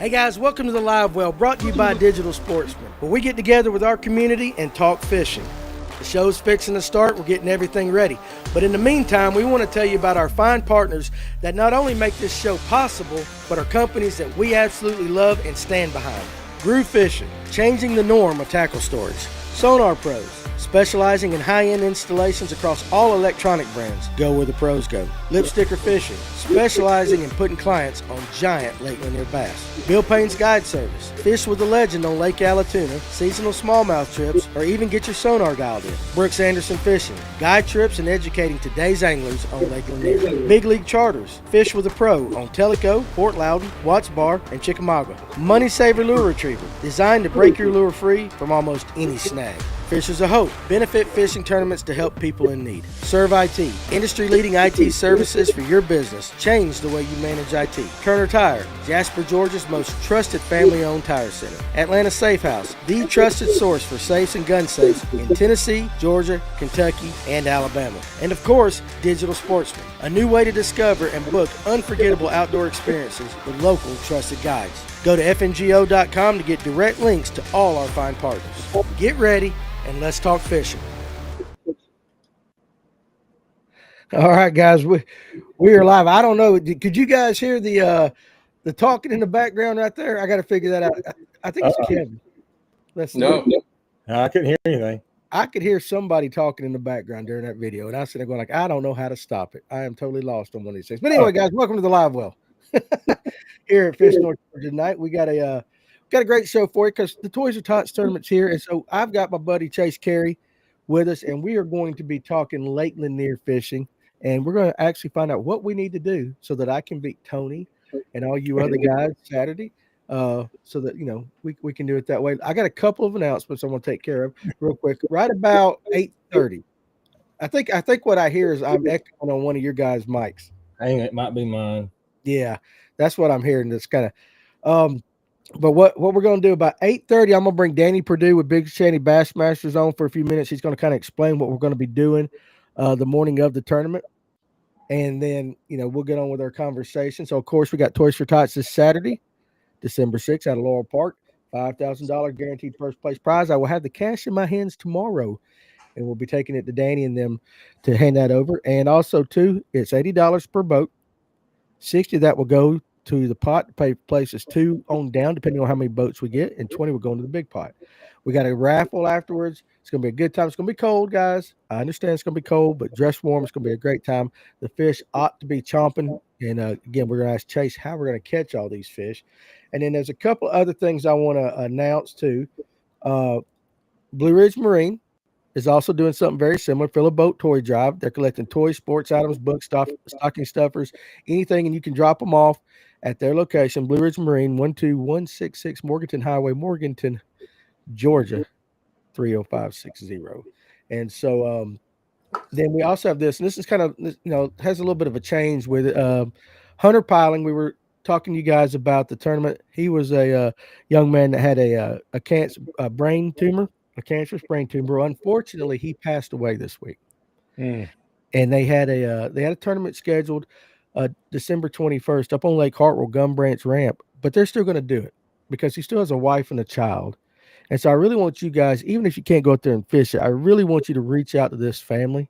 Hey guys, welcome to the Livewell, brought to you by Digital Sportsman, where we get together with our community and talk fishing. The show's fixing to start, we're getting everything ready. But in the meantime, we want to tell you about our fine partners that not only make this show possible, but are companies that we absolutely love and stand behind. Groove Fishing, changing the norm of tackle storage. Sonar Pros, specializing in high-end installations across all electronic brands. Go where the pros go. Lipsticker Fishing, specializing in putting clients on giant Lake Lanier bass. Bill Payne's Guide Service, fish with a legend on Lake Allatoona, seasonal smallmouth trips, or even get your sonar dialed in. Brooks Anderson Fishing, guide trips and educating today's anglers on Lake Lanier. Big League Charters, fish with a pro on Tellico, Port Loudon, Watts Bar, and Chickamauga. Money Saver Lure Retriever, designed to break your lure free from almost any snag. Fishers of Hope, benefit fishing tournaments to help people in need. Serve IT, industry-leading IT services for your business. Change the way you manage IT. Kerner Tire, Jasper, Georgia's most trusted family-owned tire center. Atlanta Safe House, the trusted source for safes and gun safes in Tennessee, Georgia, Kentucky, and Alabama. And of course, Digital Sportsman, a new way to discover and book unforgettable outdoor experiences with local trusted guides. Go to fngo.com to get direct links to all our fine partners. Get ready and let's talk fishing. All right, guys, we are live. I don't know. Could you guys hear the talking in the background right there? I got to figure that out. I think it's Kevin. Let's no, I couldn't hear anything. I could hear somebody talking in the background during that video, and I said, "Going like I don't know how to stop it. I am totally lost on one of these things." But anyway, guys, welcome to the Livewell here at Fish North Georgia tonight. We got a great show for you because the Toys of Tots tournament's here, and so I've got my buddy Chase Carey with us, and we are going to be talking Lake Lanier fishing, and we're going to actually find out what we need to do so that I can beat Tony and all you other guys Saturday, so that we can do it that way. I got a couple of announcements I'm going to take care of real quick. Right about 8:30, I think what I hear is I'm echoing on one of your guys' mics. Hang it might be mine. Yeah, that's what I'm hearing. That's kind of but what we're going to do about 8:30, I'm going to bring Danny Pruitt with Big Shanty Bassmasters on for a few minutes. He's going to kind of explain what we're going to be doing the morning of the tournament. And then, we'll get on with our conversation. So, of course, we got Toys for Tots this Saturday, December 6th out of Laurel Park. $5,000 guaranteed first place prize. I will have the cash in my hands tomorrow, and we'll be taking it to Danny and them to hand that over. And also, too, it's $80 per boat. 60 that will go to the pot to pay places 2 on down, depending on how many boats we get, and 20 will go into the big pot. We got a raffle afterwards. It's going to be a good time. It's going to be cold, guys. I understand it's going to be cold, but dress warm. It's going to be a great time. The fish ought to be chomping. And again, we're going to ask Chase how we're going to catch all these fish. And then there's a couple other things I want to announce too. Blue Ridge Marine is also doing something very similar. Fill a boat toy drive. They're collecting toys, sports items, books, stocking stuffers, anything, and you can drop them off at their location, Blue Ridge Marine, 12166 Morganton Highway, Morganton, Georgia, 30560. And so then we also have this, and this is kind of, has a little bit of a change with it. Hunter Piling, we were talking to you guys about the tournament. He was a young man that had a cancerous brain tumor. Unfortunately, he passed away this week. And they had a tournament scheduled December 21st up on Lake Hartwell, Gum Branch Ramp, but they're still going to do it because he still has a wife and a child. And so I really want you guys, even if you can't go out there and fish it, I really want you to reach out to this family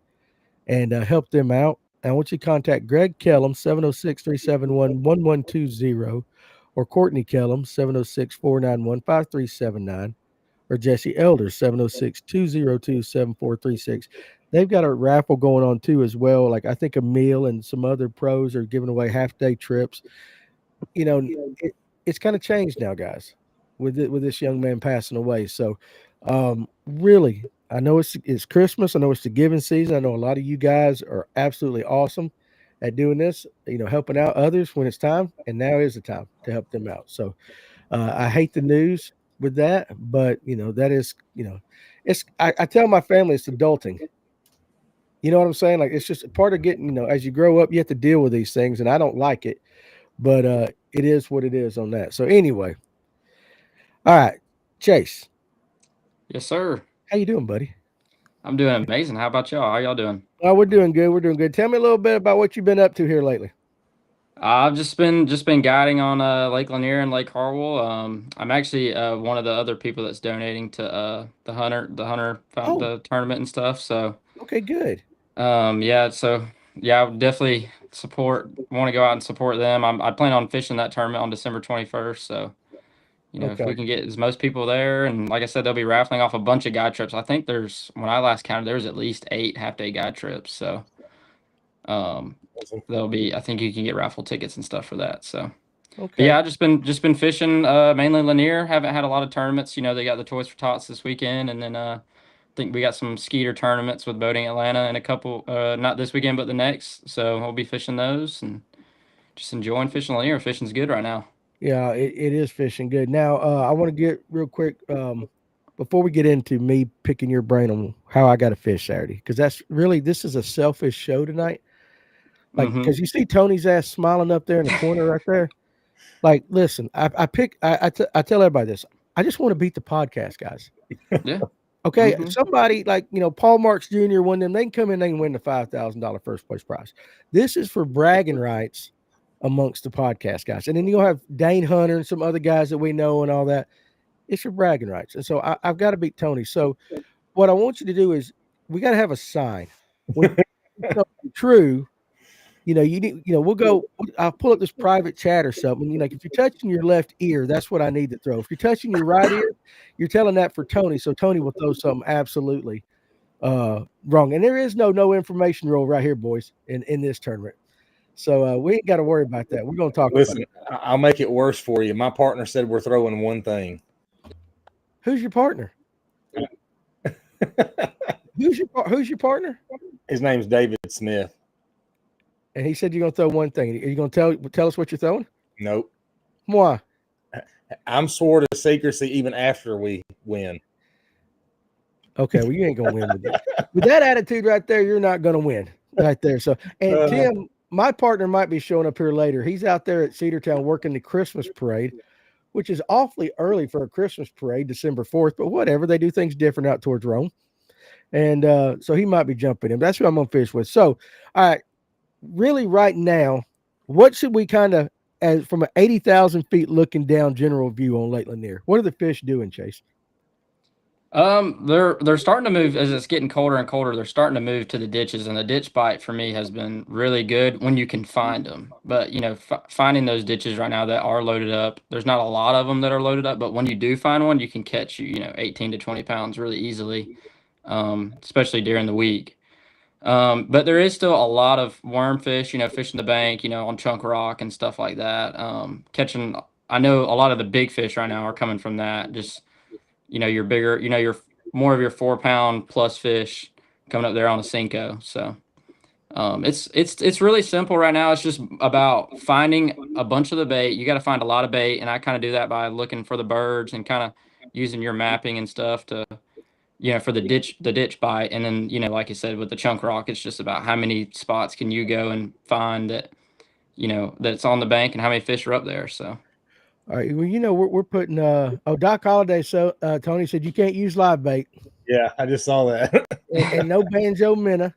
and help them out. I want you to contact Greg Kellum, 706-371-1120, or Courtney Kellum, 706-491-5379, or Jesse Elder, 706-202-7436. They've got a raffle going on too as well. Like I think Emil and some other pros are giving away half-day trips. It's kind of changed now, guys, with this young man passing away. So really, I know it's Christmas. I know it's the giving season. I know a lot of you guys are absolutely awesome at doing this, helping out others when it's time. And now is the time to help them out. So I hate the news with that, but that is, I tell my family it's adulting. You know what I'm saying? Like, it's just a part of getting, as you grow up, you have to deal with these things, and I don't like it, but it is what it is on that. So anyway, all right, Chase. Yes, sir. How you doing, buddy? I'm doing amazing. How about y'all? How y'all doing? Oh, we're doing good. We're doing good. Tell me a little bit about what you've been up to here lately. I've just been guiding on Lake Lanier and Lake Hartwell. I'm actually one of the other people that's donating to Oh, the tournament and stuff. So okay, good. yeah, so yeah, I would definitely want to go out and support them. I plan on fishing that tournament on December 21st. So if we Okay. can get as most people there, and like I said, they'll be raffling off a bunch of guide trips. I think when I last counted, there was at least 8 half-day guide trips. So um, I think you can get raffle tickets and stuff for that. So. But Okay. yeah, I've just been fishing mainly Lanier. Haven't had a lot of tournaments. They got the Toys for Tots this weekend, and then I think we got some skeeter tournaments with Boating Atlanta and a couple not this weekend but the next. So we'll be fishing those and just enjoying fishing Lanier. Fishing's good right now. Yeah, it is fishing good. Now, I want to get real quick before we get into me picking your brain on how I got to fish Saturday, because this is a selfish show tonight. Like, Mm-hmm. because you see Tony's ass smiling up there in the corner right there. Like, listen, I tell everybody this. I just want to beat the podcast, guys. Yeah. Okay, Mm-hmm. somebody like Paul Marks Jr. One of them, they can come in, they can win the $5,000 first place prize. This is for bragging rights amongst the podcast guys, and then you'll have Dane Hunter and some other guys that we know and all that. It's for bragging rights, and so I've got to beat Tony. So what I want you to do is we got to have a sign when something true. You need, we'll go. I'll pull up this private chat or something. Like if you're touching your left ear, that's what I need to throw. If you're touching your right ear, you're telling that for Tony. So Tony will throw something absolutely wrong. And there is no information rule right here, boys, in this tournament. So we ain't got to worry about that. We're going to talk about it. I'll make it worse for you. My partner said we're throwing one thing. Who's your partner? Who's your partner? His name's David Smith. And he said you're going to throw one thing. Are you going to tell us what you're throwing? Nope. Why? I'm swore to secrecy even after we win. Okay, well, you ain't going to win with that. With that attitude right there, you're not going to win right there. So, and Tim, my partner might be showing up here later. He's out there at Cedartown working the Christmas parade, which is awfully early for a Christmas parade, December 4th, but whatever. They do things different out towards Rome. And so he might be jumping in. That's who I'm going to fish with. So, all right, really right now, what should we kind of, as from an 80,000 feet looking down general view on Lake Lanier, what are the fish doing, Chase? They're starting to move as it's getting colder and colder. They're starting to move to the ditches, and the ditch bite for me has been really good when you can find them. But finding those ditches right now that are loaded up, there's not a lot of them that are loaded up. But when you do find one, you can catch 18 to 20 pounds really easily, especially during the week. But there is still a lot of worm fish, fishing the bank, on Chunk Rock and stuff like that. Catching, I know a lot of the big fish right now are coming from that. Just your bigger, your more of your 4 pound plus fish coming up there on a Cinco. So it's really simple right now. It's just about finding a bunch of the bait. You got to find a lot of bait, and I kind of do that by looking for the birds and kind of using your mapping and stuff to for the ditch bite. And then like you said with the Chunk Rock, it's just about how many spots can you go and find that that's on the bank and how many fish are up there. So. All right. Well, we're putting Doc Holliday. So Tony said you can't use live bait. Yeah, I just saw that. and no banjo minna.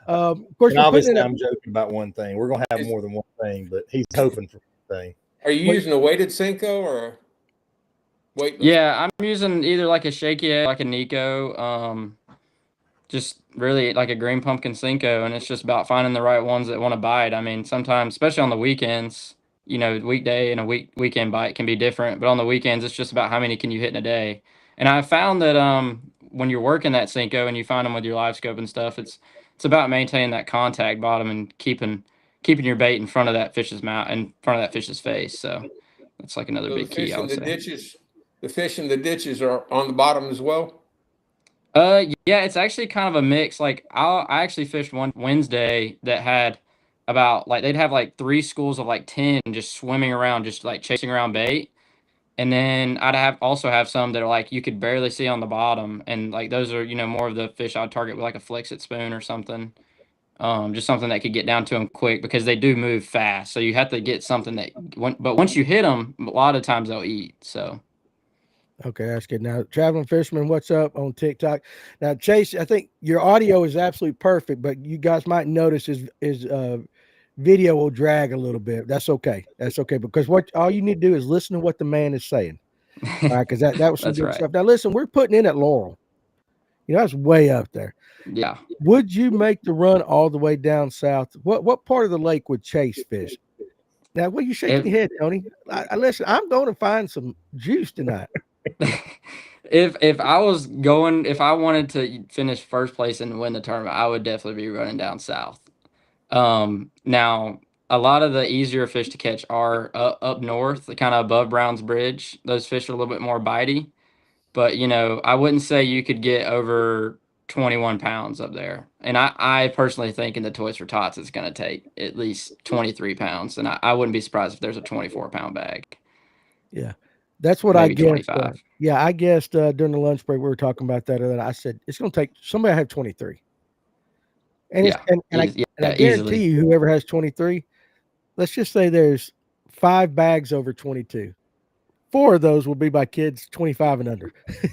Of course, and obviously, I'm joking about one thing. We're gonna have more than one thing, but he's hoping for one thing. Are you using a weighted Cinco or weightless? Yeah, I'm using either like a shaky egg, like a Nico, just really like a green pumpkin Cinco, and it's just about finding the right ones that want to bite. I mean, sometimes, especially on the weekends, weekday and a weekend bite can be different, but on the weekends, it's just about how many can you hit in a day. And I found that when you're working that Cinco and you find them with your live scope and stuff, it's about maintaining that contact bottom and keeping your bait in front of that fish's mouth, in front of that fish's face. So that's like another big key, I would say. The fish in the ditches are on the bottom as well. Yeah, it's actually kind of a mix. Like I actually fished one Wednesday that had about they'd have 3 schools of 10 just swimming around, just chasing around bait. And then I'd also have some that are you could barely see on the bottom, and those are more of the fish I'd target with a flex-it spoon or something. Just something that could get down to them quick because they do move fast. So you have to get something but once you hit them, a lot of times they'll eat. So. Okay, that's good. Now, Traveling Fisherman, what's up on TikTok? Now, Chase, I think your audio is absolutely perfect, but you guys might notice his video will drag a little bit. That's okay. That's okay because what all you need to do is listen to what the man is saying. All right, because that was some That's good right. stuff. Now listen, we're putting in at Laurel. That's way up there. Yeah. Would you make the run all the way down south? What part of the lake would Chase fish? Now, what are you shaking your head, Tony? Listen, I'm going to find some juice tonight. If I was going, if I wanted to finish first place and win the tournament, I would definitely be running down south. Now a lot of the easier fish to catch are up north, kind of above Brown's Bridge. Those fish are a little bit more bitey, but I wouldn't say you could get over 21 pounds up there. And I personally think in the Toys for Tots, it's going to take at least 23 pounds. And I wouldn't be surprised if there's a 24-pound bag. Yeah. That's what Maybe I guessed. 25. I guessed during the lunch break, we were talking about that. And I said, it's going to take somebody have 23. And, Yeah. I guarantee Easily. you, whoever has 23, let's just say there's 5 bags over 22. 4 of those will be by kids 25 and under.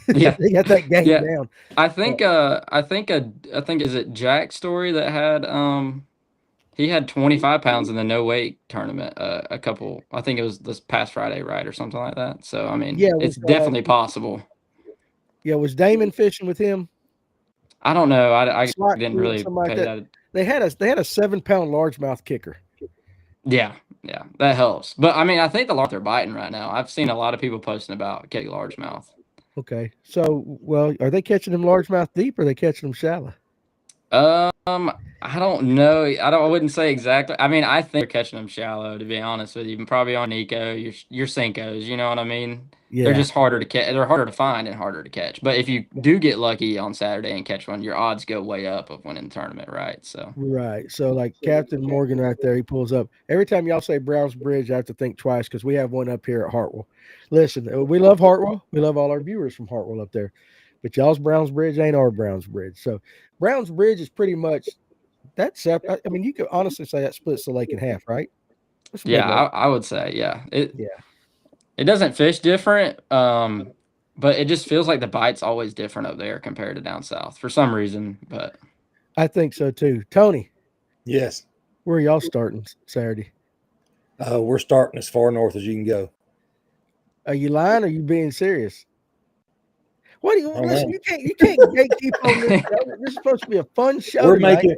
Yeah. They got that game down. I think is it Jack's story that had he had 25 pounds in the no weight tournament I think it was this past Friday, right, or something like that. So I mean, it's definitely possible. Yeah, was Damon fishing with him? I don't know. I didn't really pay that. They had a 7-pound largemouth kicker. Yeah, that helps. But I mean, I think the large they're biting right now. I've seen a lot of people posting about getting largemouth. Okay, so well, are they catching them largemouth deep, or are they catching them shallow? I don't know. I wouldn't say exactly. I mean, I think they're catching them shallow, to be honest with you. Probably on Nico, your Cincos, you know what I mean? Yeah. They're just harder to catch. They're harder to find and harder to catch. But if you do get lucky on Saturday and catch one, your odds go way up of winning the tournament, right? So like Captain Morgan right there, he pulls up. Every time y'all say Browns Bridge, I have to think twice because we have one up here at Hartwell. Listen, we love Hartwell. We love all our viewers from Hartwell up there. But y'all's Browns Bridge ain't our Browns Bridge. So Browns Bridge is pretty much that separate. I mean, you could honestly say that splits the lake in half, right? Yeah, I would say, yeah. It doesn't fish different, but it just feels like the bite's always different up there compared to down south for some reason. But I think so too. Tony. Yes. Where are y'all starting Saturday? We're starting as far north as you can go. Are you lying or are you being serious? What do you listen? You can't gatekeep on this. This is supposed to be a fun show. We're making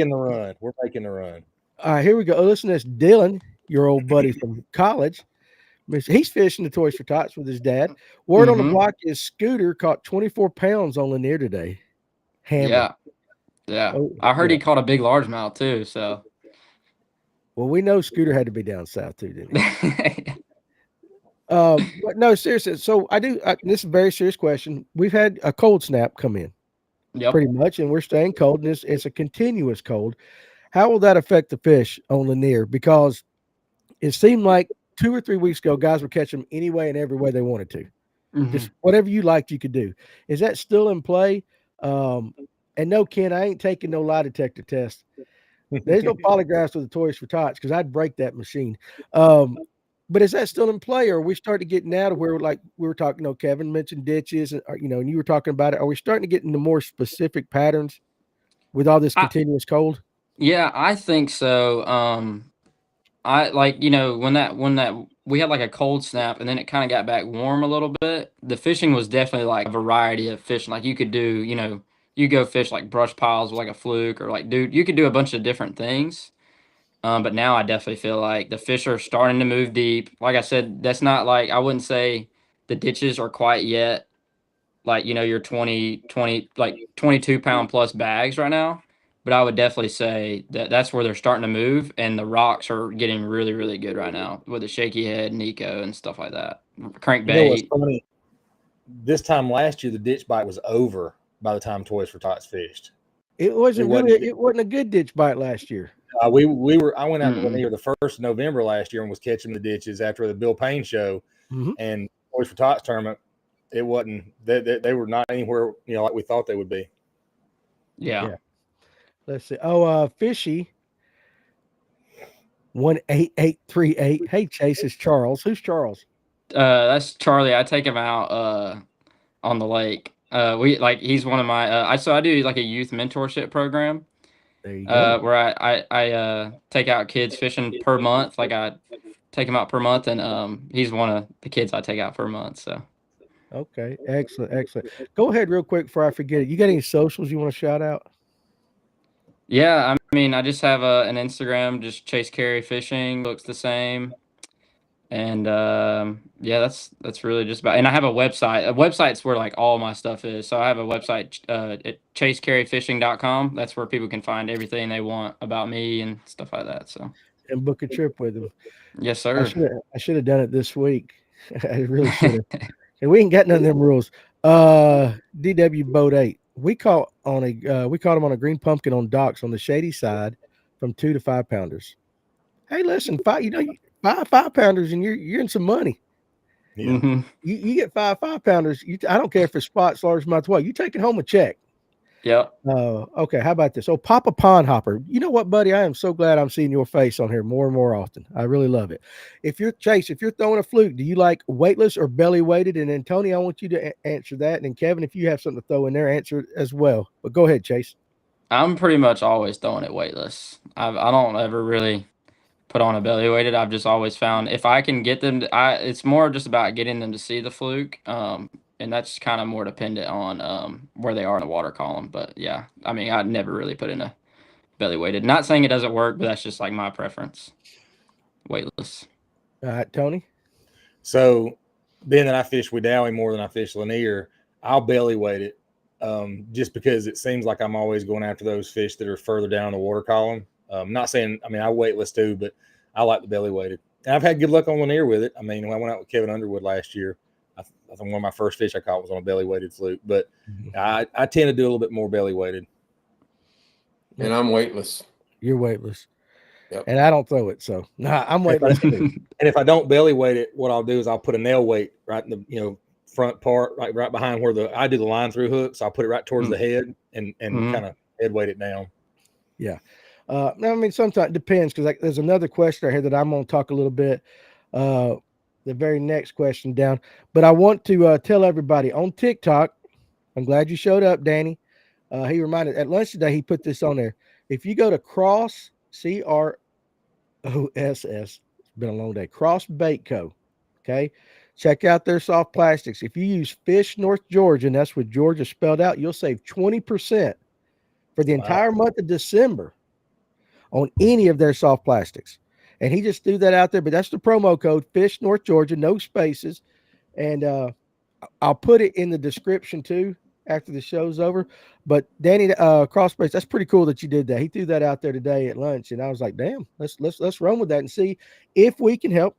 the run. We're making the run. All right, here we go. Listen to this. Dylan, your old buddy from college. He's fishing the Toys for Tots with his dad. Word on the block is Scooter caught 24 pounds on Lanier today. Hammer. Yeah. Oh, I heard he caught a big largemouth too. So, well, we know Scooter had to be down south too, didn't he? But no, seriously. So this is a very serious question. We've had a cold snap come in, pretty much, and we're staying cold, and it's a continuous cold. How will that affect the fish on Lanier? Because it seemed like 2 or 3 weeks ago, guys were catching them any way and every way they wanted to. Just whatever you liked, you could do. Is that still in play? And no, Ken, I ain't taking no lie detector test. There's no polygraphs with the Toys for Tots because I'd break that machine. But is that still in play, or are we starting to get out of where, like we were talking? Kevin mentioned ditches, and and you were talking about it. Are we starting to get into more specific patterns with all this continuous cold? Yeah, I think so. I like when that we had like a cold snap and then it kind of got back warm a little bit. The fishing was definitely like a variety of fishing. Like you could do, you go fish like brush piles with like a fluke or like you could do a bunch of different things. But now I definitely feel like the fish are starting to move deep. Like I said, that's not like, I wouldn't say the ditches are quite yet like, your 20, like 22 pound plus bags right now. But I would definitely say that that's where they're starting to move, and the rocks are getting really, really good right now with the shaky head, Nico, and stuff like that. Crankbait. Funny? This time last year, the ditch bite was over by the time Toys for Tots fished. It wasn't a good ditch bite last year. I went out to Lanier the 1st of November last year and was catching the ditches after the Bill Payne show, and Toys for Tots tournament. It wasn't they were not anywhere like we thought they would be. Yeah. Let's see. Fishy 18838. Hey, Chase, is Charles. Who's Charles? That's Charlie. I take him out on the lake. He's one of my I do like a youth mentorship program, There you go. Where I take out kids fishing per month. Like I take him out per month, and he's one of the kids I take out per month. So Okay, excellent. Go ahead real quick before I forget it. You got any socials you want to shout out? yeah, I mean, I just have an Instagram, just Chase Carey Fishing, looks the same. And yeah, that's really just about. And I have a website. A website's where like all my stuff is. So I have a website at chasecareyfishing.com. That's where people can find everything they want about me and stuff like that. So And book a trip with him. yes, sir. I should have done it this week. I really should have. And we ain't got none of them rules. DW Boat 8. We caught him on a green pumpkin on docks on the shady side from 2 to 5 pounders. Hey, listen, 5 pounders and you're in some money. Yeah. Mm-hmm. You get 5 pounders. I don't care if it's spots large amounts. What you taking home a check? Yep. Okay. How about this? Oh, Papa Pond Hopper. You know what, buddy? I am so glad I'm seeing your face on here more and more often. I really love it. If you're throwing a fluke, do you like weightless or belly weighted? And then Tony, I want you to answer that. And then Kevin, if you have something to throw in there, answer it as well. But go ahead, Chase. I'm pretty much always throwing it weightless. I don't ever really put on a belly weighted. I've just always found if I can get them, it's more just about getting them to see the fluke. And that's kind of more dependent on where they are in the water column. But yeah, I mean, I'd never really put in a belly weighted. Not saying it doesn't work, but that's just like my preference. Weightless. All right, Tony. So being that I fish with Dowie more than I fish Lanier, I'll belly weight it. Just because it seems like I'm always going after those fish that are further down the water column. Not saying, I mean, I weightless too, but I like the belly weighted. And I've had good luck on Lanier with it. I mean, when I went out with Kevin Underwood last year, I think one of my first fish I caught was on a belly weighted fluke, but I tend to do a little bit more belly weighted. And I'm weightless. You're weightless. Yep. And I don't throw it. So I'm weightless too. And if I don't belly weight it, what I'll do is I'll put a nail weight right in the, front part, right behind where I do the line through hook. So I'll put it right towards the head and kind of head weight it down. Yeah. I mean, sometimes it depends because there's another question right here that I'm going to talk a little bit. The very next question down, but I want to tell everybody on TikTok. I'm glad you showed up, Danny. He reminded at lunch today. He put this on there. If you go to Cross CROSS, it's been a long day. Cross Bait Co. Okay, check out their soft plastics. If you use Fish North Georgia, and that's with Georgia spelled out, you'll save 20% for the entire month of December on any of their soft plastics. And he just threw that out there, but that's the promo code Fish North Georgia, no spaces. And I'll put it in the description too after the show's over. But Danny, Crossbase, that's pretty cool that you did that. He threw that out there today at lunch, and I was like, damn, let's run with that and see if we can help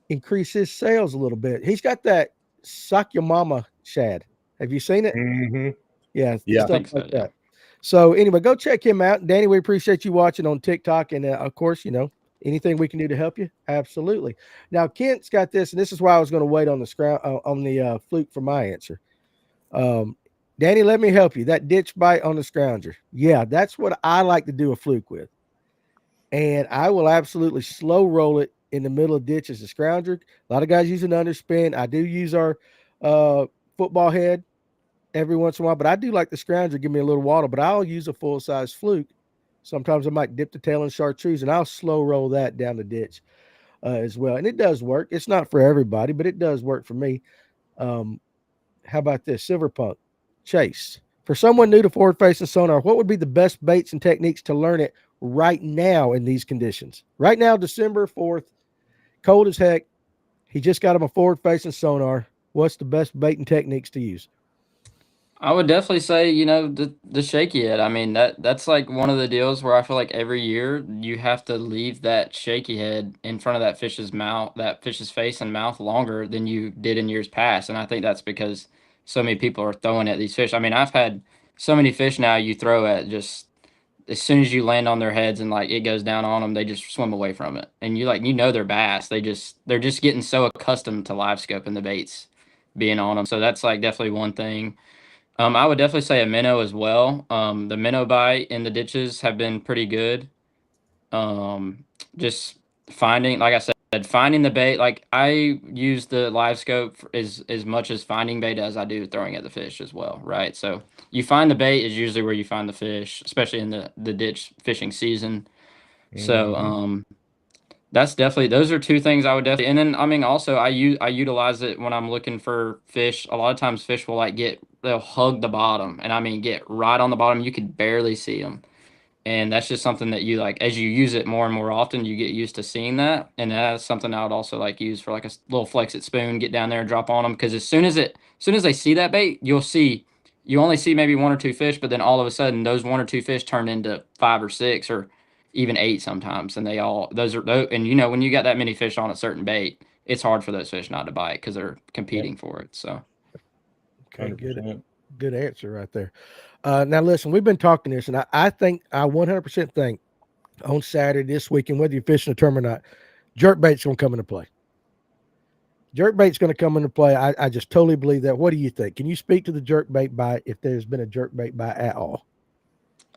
increase his sales a little bit. He's got that Sock Your Mama shad. Have you seen it? Mm-hmm. Yeah, yeah, stuff like that. So anyway, go check him out. Danny, we appreciate you watching on TikTok. And of course, anything we can do to help you. Absolutely. Now, Kent's got this, and this is why I was going to wait on the fluke for my answer. Danny, let me help you. That ditch bite on the scrounger. Yeah, that's what I like to do a fluke with. And I will absolutely slow roll it in the middle of ditches. The scrounger, a lot of guys use an underspin. I do use our football head every once in a while, but I do like the scrounger, give me a little water, but I'll use a full-size fluke. Sometimes I might dip the tail in chartreuse, and I'll slow roll that down the ditch as well. And it does work. It's not for everybody, but it does work for me. How about this? Silver Punk. Chase. For someone new to forward-facing sonar, what would be the best baits and techniques to learn it right now in these conditions? Right now, December 4th, cold as heck. He just got him a forward-facing sonar. What's the best bait and techniques to use? I would definitely say, the shaky head. I mean, that's like one of the deals where I feel like every year you have to leave that shaky head in front of that fish's mouth, that fish's face and mouth longer than you did in years past. And I think that's because so many people are throwing at these fish. I mean, I've had so many fish now you throw at just as soon as you land on their heads and like it goes down on them, they just swim away from it. And they're bass. They're just getting so accustomed to live scope and the baits being on them. So that's like definitely one thing. I would definitely say a minnow as well. The minnow bite in the ditches have been pretty good. Just finding, like I said, finding the bait, like I use the live scope as much as finding bait as I do throwing at the fish as well, right? So you find the bait is usually where you find the fish, especially in the ditch fishing season. So that's definitely, those are two things I would definitely. And then I mean also I utilize it when I'm looking for fish. A lot of times fish will like they'll hug the bottom, and I mean get right on the bottom. You can barely see them. And that's just something that you like, as you use it more and more often, you get used to seeing that. And that's something I would also like use for like a little flex it spoon, get down there and drop on them. Because as soon as they see that bait, you only see maybe one or two fish, but then all of a sudden those one or two fish turn into 5 or 6 or even 8 sometimes. And and you know, when you got that many fish on a certain bait, it's hard for those fish not to bite because they're competing for it. So. Okay, good answer right there. Now listen, we've been talking this, and I think I 100% think on Saturday this weekend, whether you're fishing a tournament or not, jerkbait's going to come into play. Jerkbait's going to come into play. I just totally believe that. What do you think? Can you speak to the jerkbait bite if there's been a jerkbait bite at all?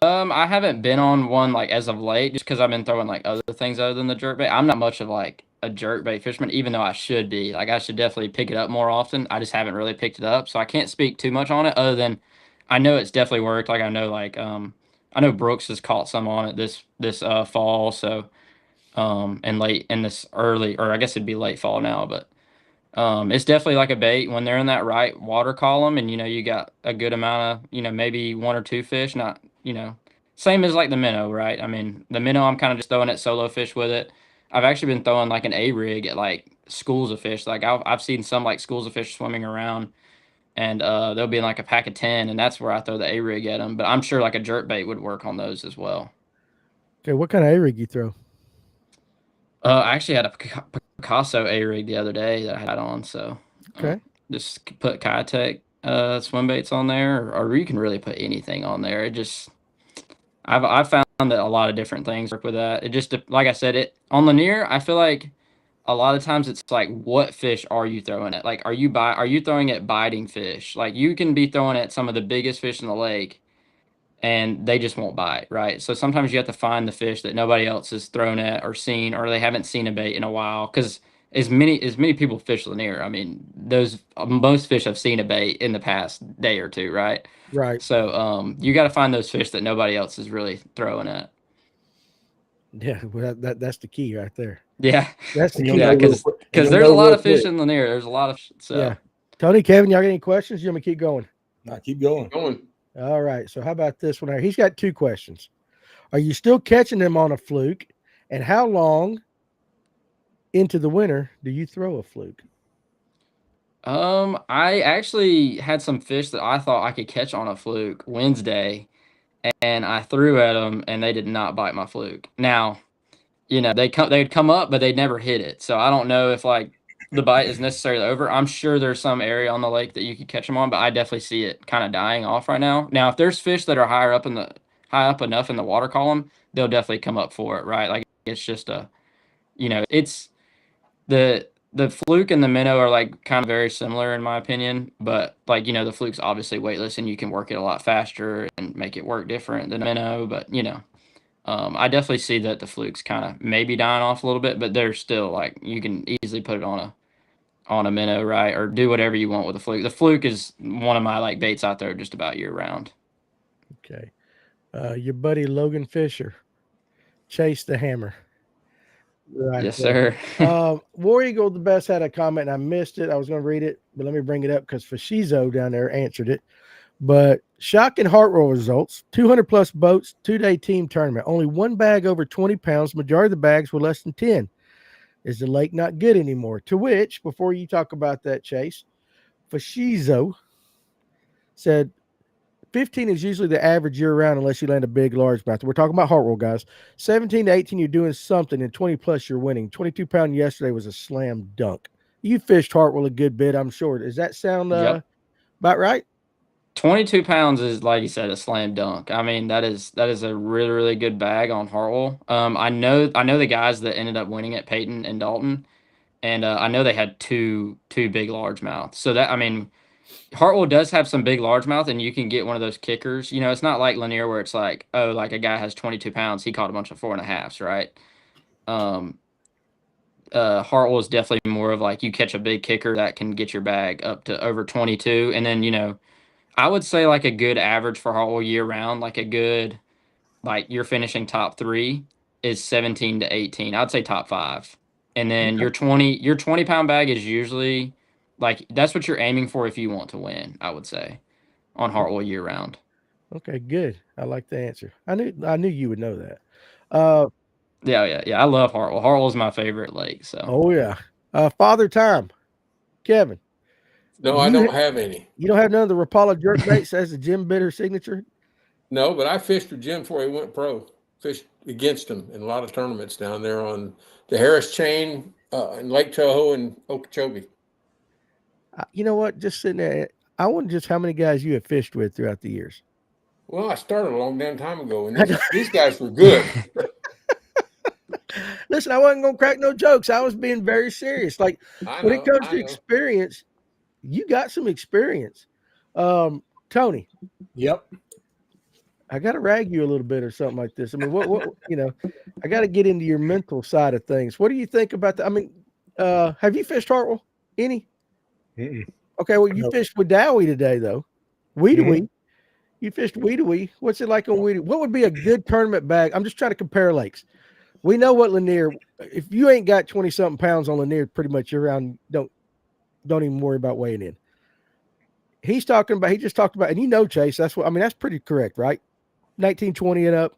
I haven't been on one like as of late, just because I've been throwing like other things other than the jerkbait. I'm not much of like a jerkbait fisherman, even though I should be. Like I should definitely pick it up more often. I just haven't really picked it up, so I can't speak too much on it. Other than I know it's definitely worked. Like I know Brooks has caught some on it this fall. So and late in this early, or I guess it'd be late fall now, but it's definitely like a bait when they're in that right water column, and you know you got a good amount of, you know, maybe 1 or 2 fish, not, you know, same as like the minnow, right? I mean, the minnow I'm kind of just throwing at solo fish with it. I've actually been throwing like an A-rig at like schools of fish. Like I've seen some like schools of fish swimming around, and they'll be in like a pack of 10, and that's where I throw the A-rig at them. But I'm sure like a jerk bait would work on those as well. Okay, what kind of A-rig you throw? I actually had a Picasso A-rig the other day that I had on, so okay, just put Kitech swim baits on there, or you can really put anything on there. It just I've found that a lot of different things work with that. It just, like I said, it on Lanier, I feel like a lot of times it's like, what fish are you throwing at? Like, are you throwing at biting fish? Like you can be throwing at some of the biggest fish in the lake, and they just won't bite, right? So sometimes you have to find the fish that nobody else has thrown at or seen, or they haven't seen a bait in a while. Because as many people fish Lanier, I mean, those most fish have seen a bait in the past day or two, right? right. So you got to find those fish that nobody else is really throwing at. Yeah, well, that's the key right there. Yeah, that's the key. Yeah, because there's a lot of fish in Lanier. There's a lot of so. Yeah. Tony, Kevin, y'all got any questions? You want me to keep going? No, keep going. All right. So how about this one? He's got 2 questions. Are you still catching them on a fluke? And how long into the winter do you throw a fluke? I actually had some fish that I thought I could catch on a fluke Wednesday, and I threw at them, and they did not bite my fluke. Now, you know, they'd come up, but they'd never hit it. So I don't know if like the bite is necessarily over. I'm sure there's some area on the lake that you could catch them on, but I definitely see it kind of dying off right now. Now, if there's fish that are high up enough in the water column, they'll definitely come up for it, right? Like it's just it's the fluke and the minnow are like kind of very similar in my opinion, but like, you know, the fluke's obviously weightless and you can work it a lot faster and make it work different than a minnow, but you know. I definitely see that the fluke's kind of maybe dying off a little bit, but they're still like you can easily put it on a minnow, right? Or do whatever you want with the fluke. The fluke is one of my like baits out there just about year round. Okay. Your buddy Logan Fisher, Chase the Hammer. Right. Yes, sir. War Eagle the Best had a comment and I missed it. I was going to read it, but let me bring it up because Fashizo down there answered it. But shocking Hartwell results, 200 plus boats, 2-day team tournament. Only 1 bag over 20 pounds. Majority of the bags were less than 10. Is the lake not good anymore? To which, before you talk about that, Chase, Fashizo said 15 is usually the average year round unless you land a big largemouth. We're talking about Hartwell, guys. 17 to 18, you're doing something, and 20 plus, you're winning. 22-pound yesterday was a slam dunk. You fished Hartwell a good bit, I'm sure. Does that sound about right? 22 pounds is, like you said, a slam dunk. I mean, that is a really, really good bag on Hartwell. I know the guys that ended up winning at Peyton and Dalton, and I know they had two big largemouths. So that, I mean, Hartwell does have some big largemouth, and you can get one of those kickers. You know, it's not like Lanier where it's like, oh, like a guy has 22 pounds, he caught a bunch of 4.5s, right? Hartwell is definitely more of like you catch a big kicker that can get your bag up to over 22. And then, I would say like a good average for Hartwell year round, like a good, like you're finishing top 3 is 17 to 18. I'd say top 5. And then your 20 pound bag is usually like, that's what you're aiming for if you want to win, I would say, on Hartwell year round. Okay, good. I like the answer. I knew you would know that. Yeah. I love Hartwell. Hartwell's my favorite lake. So. Oh yeah. Father Time, Kevin. No, I don't have any. You don't have none of the Rapala jerkbaits as the Jim Bitter signature? No, but I fished with Jim before he went pro. Fished against him in a lot of tournaments down there on the Harris Chain in Lake Tahoe and Okeechobee. You know what? Just sitting there, I wonder just how many guys you have fished with throughout the years. Well, I started a long damn time ago, and these guys were good. Listen, I wasn't going to crack no jokes. I was being very serious. Like, when it comes to experience, you got some experience. Tony. Yep. I got to rag you a little bit or something like this. I mean, what I got to get into your mental side of things. What do you think about that? I mean, have you fished Hartwell? Any? Mm-mm. Okay, well, you fished with Dowie today, though. Weedawee. You fished Weedawee. What's it like on Weedawee? What would be a good tournament bag? I'm just trying to compare lakes. We know what Lanier, if you ain't got 20-something pounds on Lanier, pretty much you're around, don't even worry about weighing in. He just talked about, and Chase, that's pretty correct, right? 1920 and up.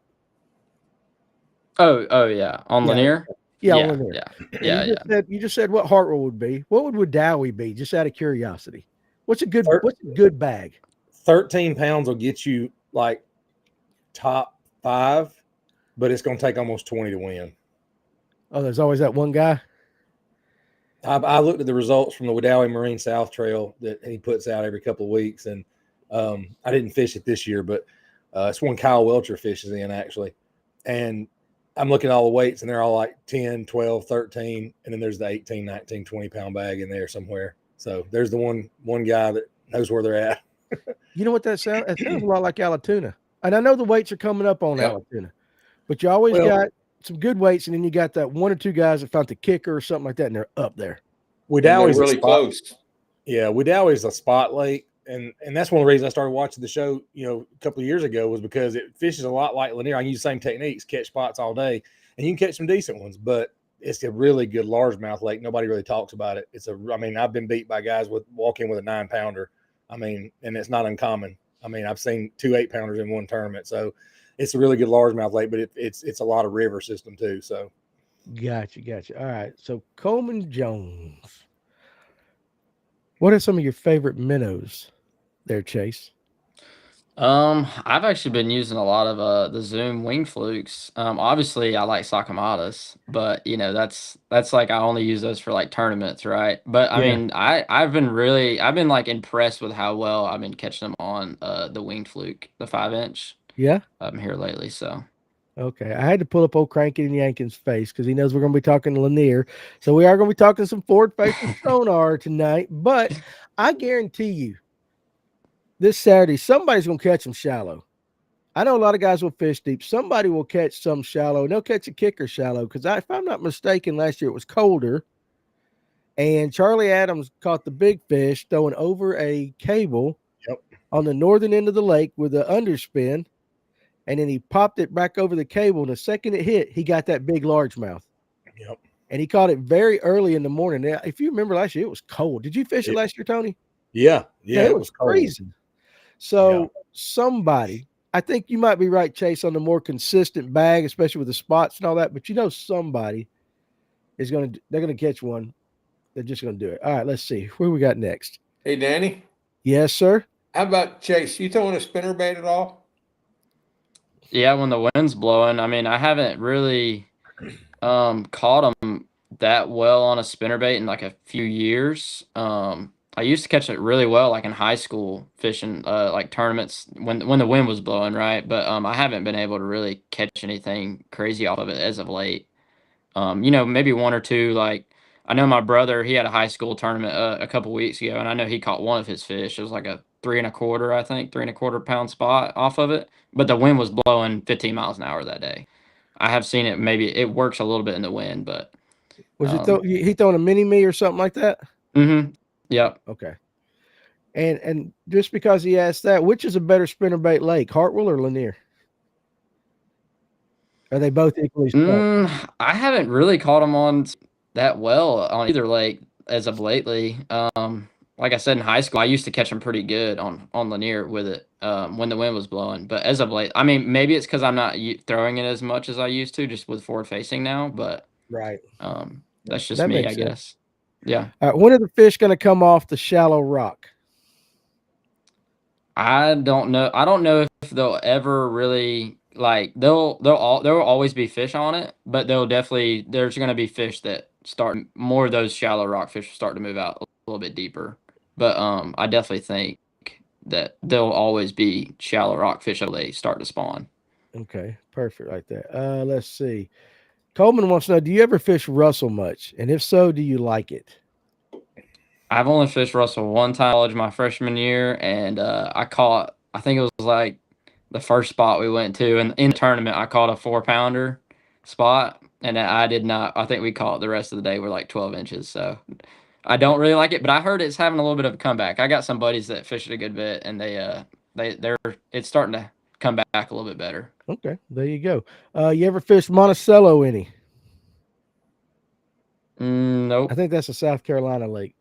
Oh yeah. On Lanier? Yeah, on Lanier. Yeah. You just said what Hartwell would be. What would Dowie be, just out of curiosity? What's a good bag? 13 pounds will get you like top 5, but it's going to take almost 20 to win. Oh, there's always that one guy. I looked at the results from the Wadowee Marine South Trail that he puts out every couple of weeks, and I didn't fish it this year, but it's one Kyle Welcher fishes in actually. And I'm looking at all the weights, and they're all like 10, 12, 13, and then there's the 18, 19, 20-pound bag in there somewhere. So there's the one guy that knows where they're at. You know what that sounds? It sounds a lot like Allatoona. And I know the weights are coming up on Allatoona, but you always got some good weights, and then you got that one or two guys that found the kicker or something like that, and they're up there. Wedowee's really close. Yeah, Wedowee's a spot lake, and that's one of the reasons I started watching the show, a couple of years ago, was because it fishes a lot like Lanier. I can use the same techniques, catch spots all day, and you can catch some decent ones, but it's a really good largemouth lake. Nobody really talks about it. I've been beat by guys walking with a 9-pounder. And it's not uncommon. I've seen 2 8-pounders in one tournament. So it's a really good largemouth lake, but it's a lot of river system too. So Gotcha. All right. So Coleman Jones. What are some of your favorite minnows there, Chase? I've actually been using a lot of the Zoom wing flukes. Obviously I like Sakamatas, but that's like I only use those for like tournaments, right? But I've been like impressed with how well I've been catching them on the wing fluke, the 5-inch. Yeah. Here lately. So okay. I had to pull up old Cranky and Yankin's face because he knows we're gonna be talking Lanier. So we are gonna be talking some forward facing sonar tonight, but I guarantee you this Saturday, somebody's going to catch them shallow. I know a lot of guys will fish deep. Somebody will catch some shallow, and they'll catch a kicker shallow because if I'm not mistaken, last year it was colder, and Charlie Adams caught the big fish throwing over a cable on the northern end of the lake with an underspin, and then he popped it back over the cable, and the second it hit, he got that big largemouth. Yep. And he caught it very early in the morning. Now, if you remember last year, it was cold. Did you fish it last year, Tony? Yeah, it was crazy. Cold. So somebody, I think you might be right, Chase, on the more consistent bag, especially with the spots and all that. But somebody they're going to catch one. They're just going to do it. All right, let's see where we got next. Hey, Danny. Yes, sir. How about Chase? You throwing a spinnerbait at all? Yeah, when the wind's blowing. I haven't really caught them that well on a spinnerbait in like a few years. I used to catch it really well, like in high school fishing, like tournaments when the wind was blowing, right? But I haven't been able to really catch anything crazy off of it as of late. Maybe one or two. Like I know my brother, he had a high school tournament a couple weeks ago, and I know he caught one of his fish. It was like a 3 1/4, I think, 3 1/4 pound spot off of it. But the wind was blowing 15 miles an hour that day. I have seen it. Maybe it works a little bit in the wind, but Was he throwing a mini me or something like that? Mm-hmm. Yep. Okay. And just because he asked that, which is a better spinnerbait lake, Hartwell or Lanier? Are they both equally strong? I haven't really caught them on that well on either lake as of lately. Like I said, in high school, I used to catch them pretty good on Lanier with it when the wind was blowing. But as of late, I mean, maybe it's because I'm not throwing it as much as I used to, just with forward facing now. But Right. that's just That me, makes I sense. guess. Yeah. When are the fish going to come off the shallow rock? I don't know. I don't know if they'll ever really like there'll always be fish on it, but there's going to be fish that start more of those shallow rock fish will start to move out a little bit deeper. But I definitely think that there'll always be shallow rock fish until they start to spawn. Okay, perfect like that. Let's see. Coleman wants to know, do you ever fish Russell much? And if so, do you like it? I've only fished Russell one time in college my freshman year, and I think it was like the first spot we went to, and in the tournament I caught a 4-pounder spot, and I did not. I think we caught the rest of the day were like 12 inches, so I don't really like it. But I heard it's having a little bit of a comeback. I got some buddies that fish it a good bit, and it's starting to come back a little bit better. Okay, there you go. You ever fished Monticello any? Nope. I think that's a South Carolina lake.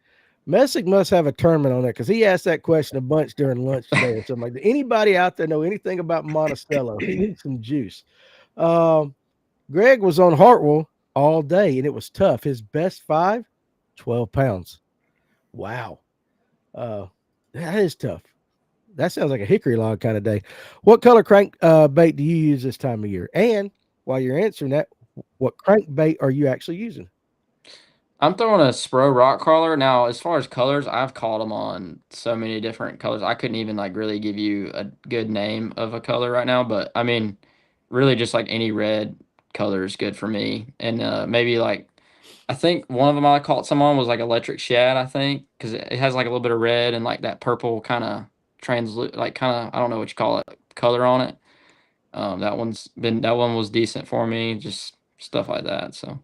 Messick must have a tournament on that because he asked that question a bunch during lunch today or something like that. Anybody out there know anything about Monticello? He needs some juice. Greg was on Hartwell all day, and it was tough. His best 5, 12 pounds. Wow. That is tough. That sounds like a hickory log kind of day. What color crank bait do you use this time of year? And while you're answering that, what crankbait are you actually using? I'm throwing a Spro rock crawler. Now, as far as colors, I've caught them on so many different colors. I couldn't even like really give you a good name of a color right now, but I mean, really just like any red color is good for me. And maybe like, I think one of them I caught some on was like electric shad, I think, because it has like a little bit of red and like that purple kind of like kind of, I don't know what you call it, color on it. That one was decent for me, just stuff like that. So.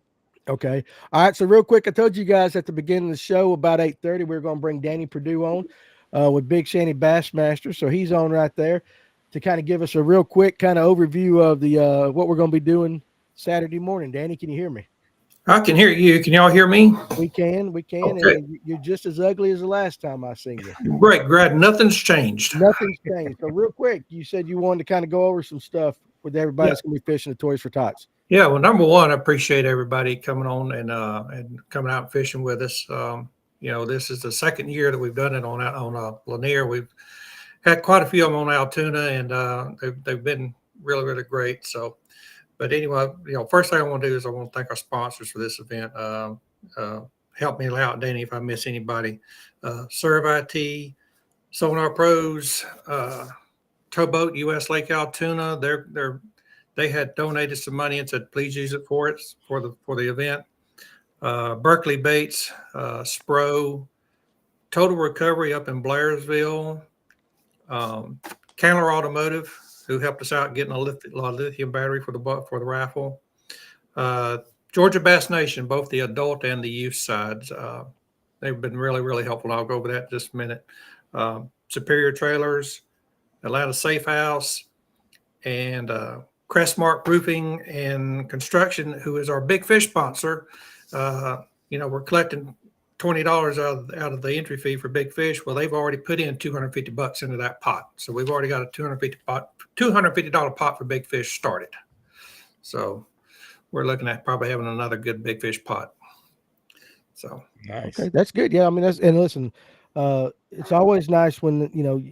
Okay. All right. So real quick, I told you guys at the beginning of the show about 8:30, we are going to bring Danny Pruitt on with Big Shanty Bassmaster. So he's on right there to kind of give us a real quick kind of overview of the what we're going to be doing Saturday morning. Danny, can you hear me? I can hear you. Can y'all hear me? We can. Okay. And you're just as ugly as the last time I seen you. Great, Greg. Nothing's changed. Nothing's changed. So real quick, you said you wanted to kind of go over some stuff with everybody that's going to be fishing the Toys for Tots. Yeah, well, number one, I appreciate everybody coming on and coming out and fishing with us. This is the second year that we've done it on Lanier. We've had quite a few of them on Altoona, and they've been really, really great. So, but anyway, first thing I want to do is I want to thank our sponsors for this event. Help me out, Danny, if I miss anybody. Serve IT, Sonar Pros, Towboat US Lake Altoona. They had donated some money and said, please use it for the event. Berkeley Baits, Spro, Total Recovery up in Blairsville, Candler Automotive, who helped us out getting a lithium battery for the raffle. Georgia Bass Nation, both the adult and the youth sides. They've been really, really helpful. I'll go over that in just a minute. Superior Trailers, Atlanta Safe House, and Crestmark Roofing and Construction, who is our big fish sponsor. We're collecting $20 out of the entry fee for big fish. Well, they've already put in $250 into that pot, so we've already got a $250 pot for big fish started. So we're looking at probably having another good big fish pot. So nice. Okay, that's good. Yeah, I mean and listen, it's always nice when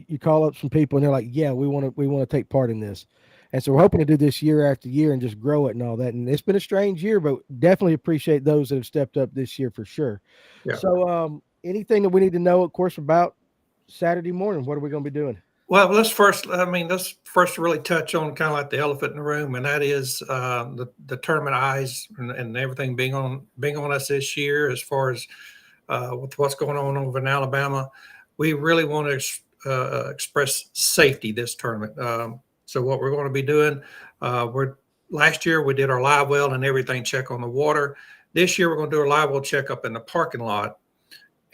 you call up some people and they're like, yeah, we want to take part in this. And so we're hoping to do this year after year and just grow it and all that. And it's been a strange year, but definitely appreciate those that have stepped up this year for sure. Yeah. So anything that we need to know, of course, about Saturday morning, what are we going to be doing? Well, let's first really touch on kind of like the elephant in the room, and that is the tournament eyes and everything being on us this year as far as with what's going on over in Alabama. We really want to express safety this tournament. So what we're going to be doing, last year we did our live well and everything check on the water. This year, we're going to do a Livewell checkup in the parking lot.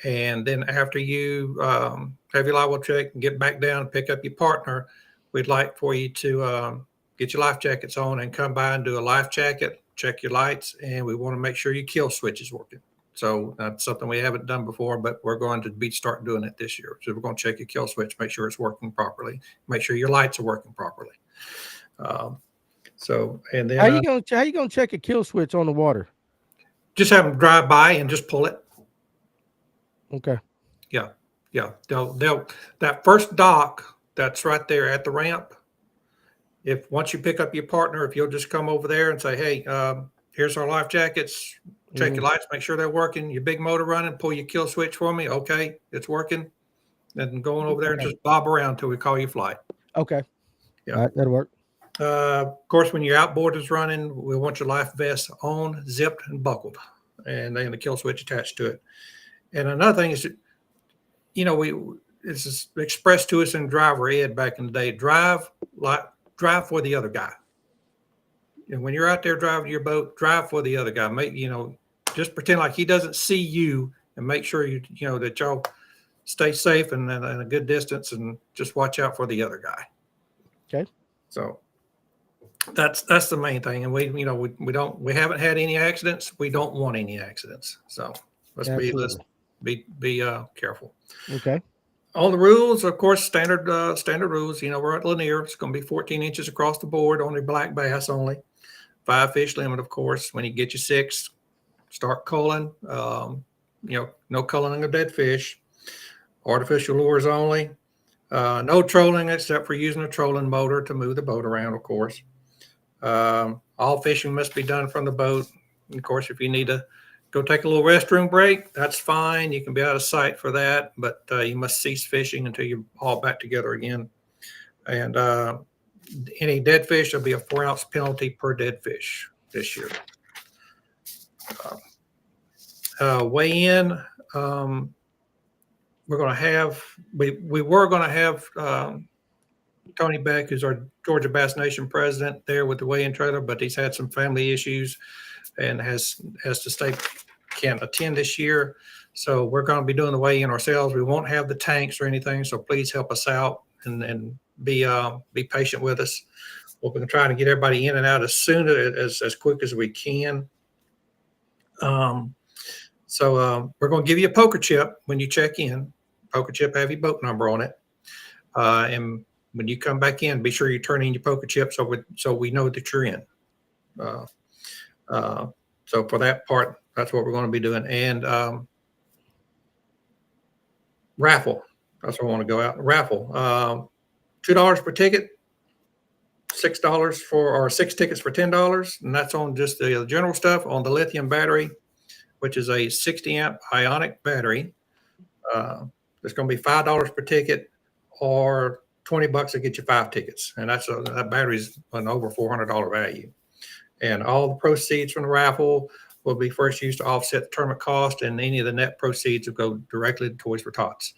And then after you have your Livewell check and get back down and pick up your partner, we'd like for you to get your life jackets on and come by and do a life jacket, check your lights, and we want to make sure your kill switch is working. So that's something we haven't done before, but we're going to start doing it this year. So we're going to check your kill switch, make sure it's working properly, make sure your lights are working properly. And then how you gonna check a kill switch on the water? Just have them drive by and just pull it. Okay. Yeah. They'll that first dock that's right there at the ramp. Once you pick up your partner, if you'll just come over there and say, hey, here's our life jackets, check your lights, make sure they're working, your big motor running, pull your kill switch for me. Okay, it's working. Then going over there and just bob around until we call you flight. Okay. Yeah. All right, that'll work. Of course, when your outboard is running, we want your life vest on, zipped, and buckled, and then the kill switch attached to it. And another thing is, this is expressed to us in driver ed back in the day. Drive for the other guy. And when you're out there driving your boat, drive for the other guy. Just pretend like he doesn't see you, and make sure that y'all stay safe and at a good distance, and just watch out for the other guy. Okay. So that's the main thing. And we haven't had any accidents. We don't want any accidents. So let's be careful. Okay. All the rules, of course, standard rules. We're at Lanier. It's going to be 14 inches across the board, only black bass only. 5 fish limit, of course. When you get your 6, start culling. No culling of dead fish. Artificial lures only. No trolling except for using a trolling motor to move the boat around, of course. All fishing must be done from the boat. And of course, if you need to go take a little restroom break, that's fine. You can be out of sight for that, but you must cease fishing until you're all back together again. And any dead fish, there'll be a 4-ounce penalty per dead fish this year. Weigh in. We were going to have Tony Beck, who's our Georgia Bass Nation president, there with the weigh-in trailer, but he's had some family issues and has to can't attend this year. So we're going to be doing the weigh-in ourselves. We won't have the tanks or anything, so please help us out and be patient with us. We're going to try to get everybody in and out as soon as quick as we can. So we're going to give you a poker chip when you check in. Poker chip have your boat number on it. And when you come back in, be sure you turn in your poker chip so we know that you're in. So for that part, that's what we're going to be doing. And raffle, that's where I want to go out. Raffle, $2 per ticket, $6 tickets for $10, and that's on just the general stuff. On the lithium battery, which is a 60 amp ionic battery, there's going to be $5 per ticket, or $20 to get you 5 tickets, and that battery's an over $400 value. And all the proceeds from the raffle will be first used to offset the tournament cost, and any of the net proceeds will go directly to Toys for Tots.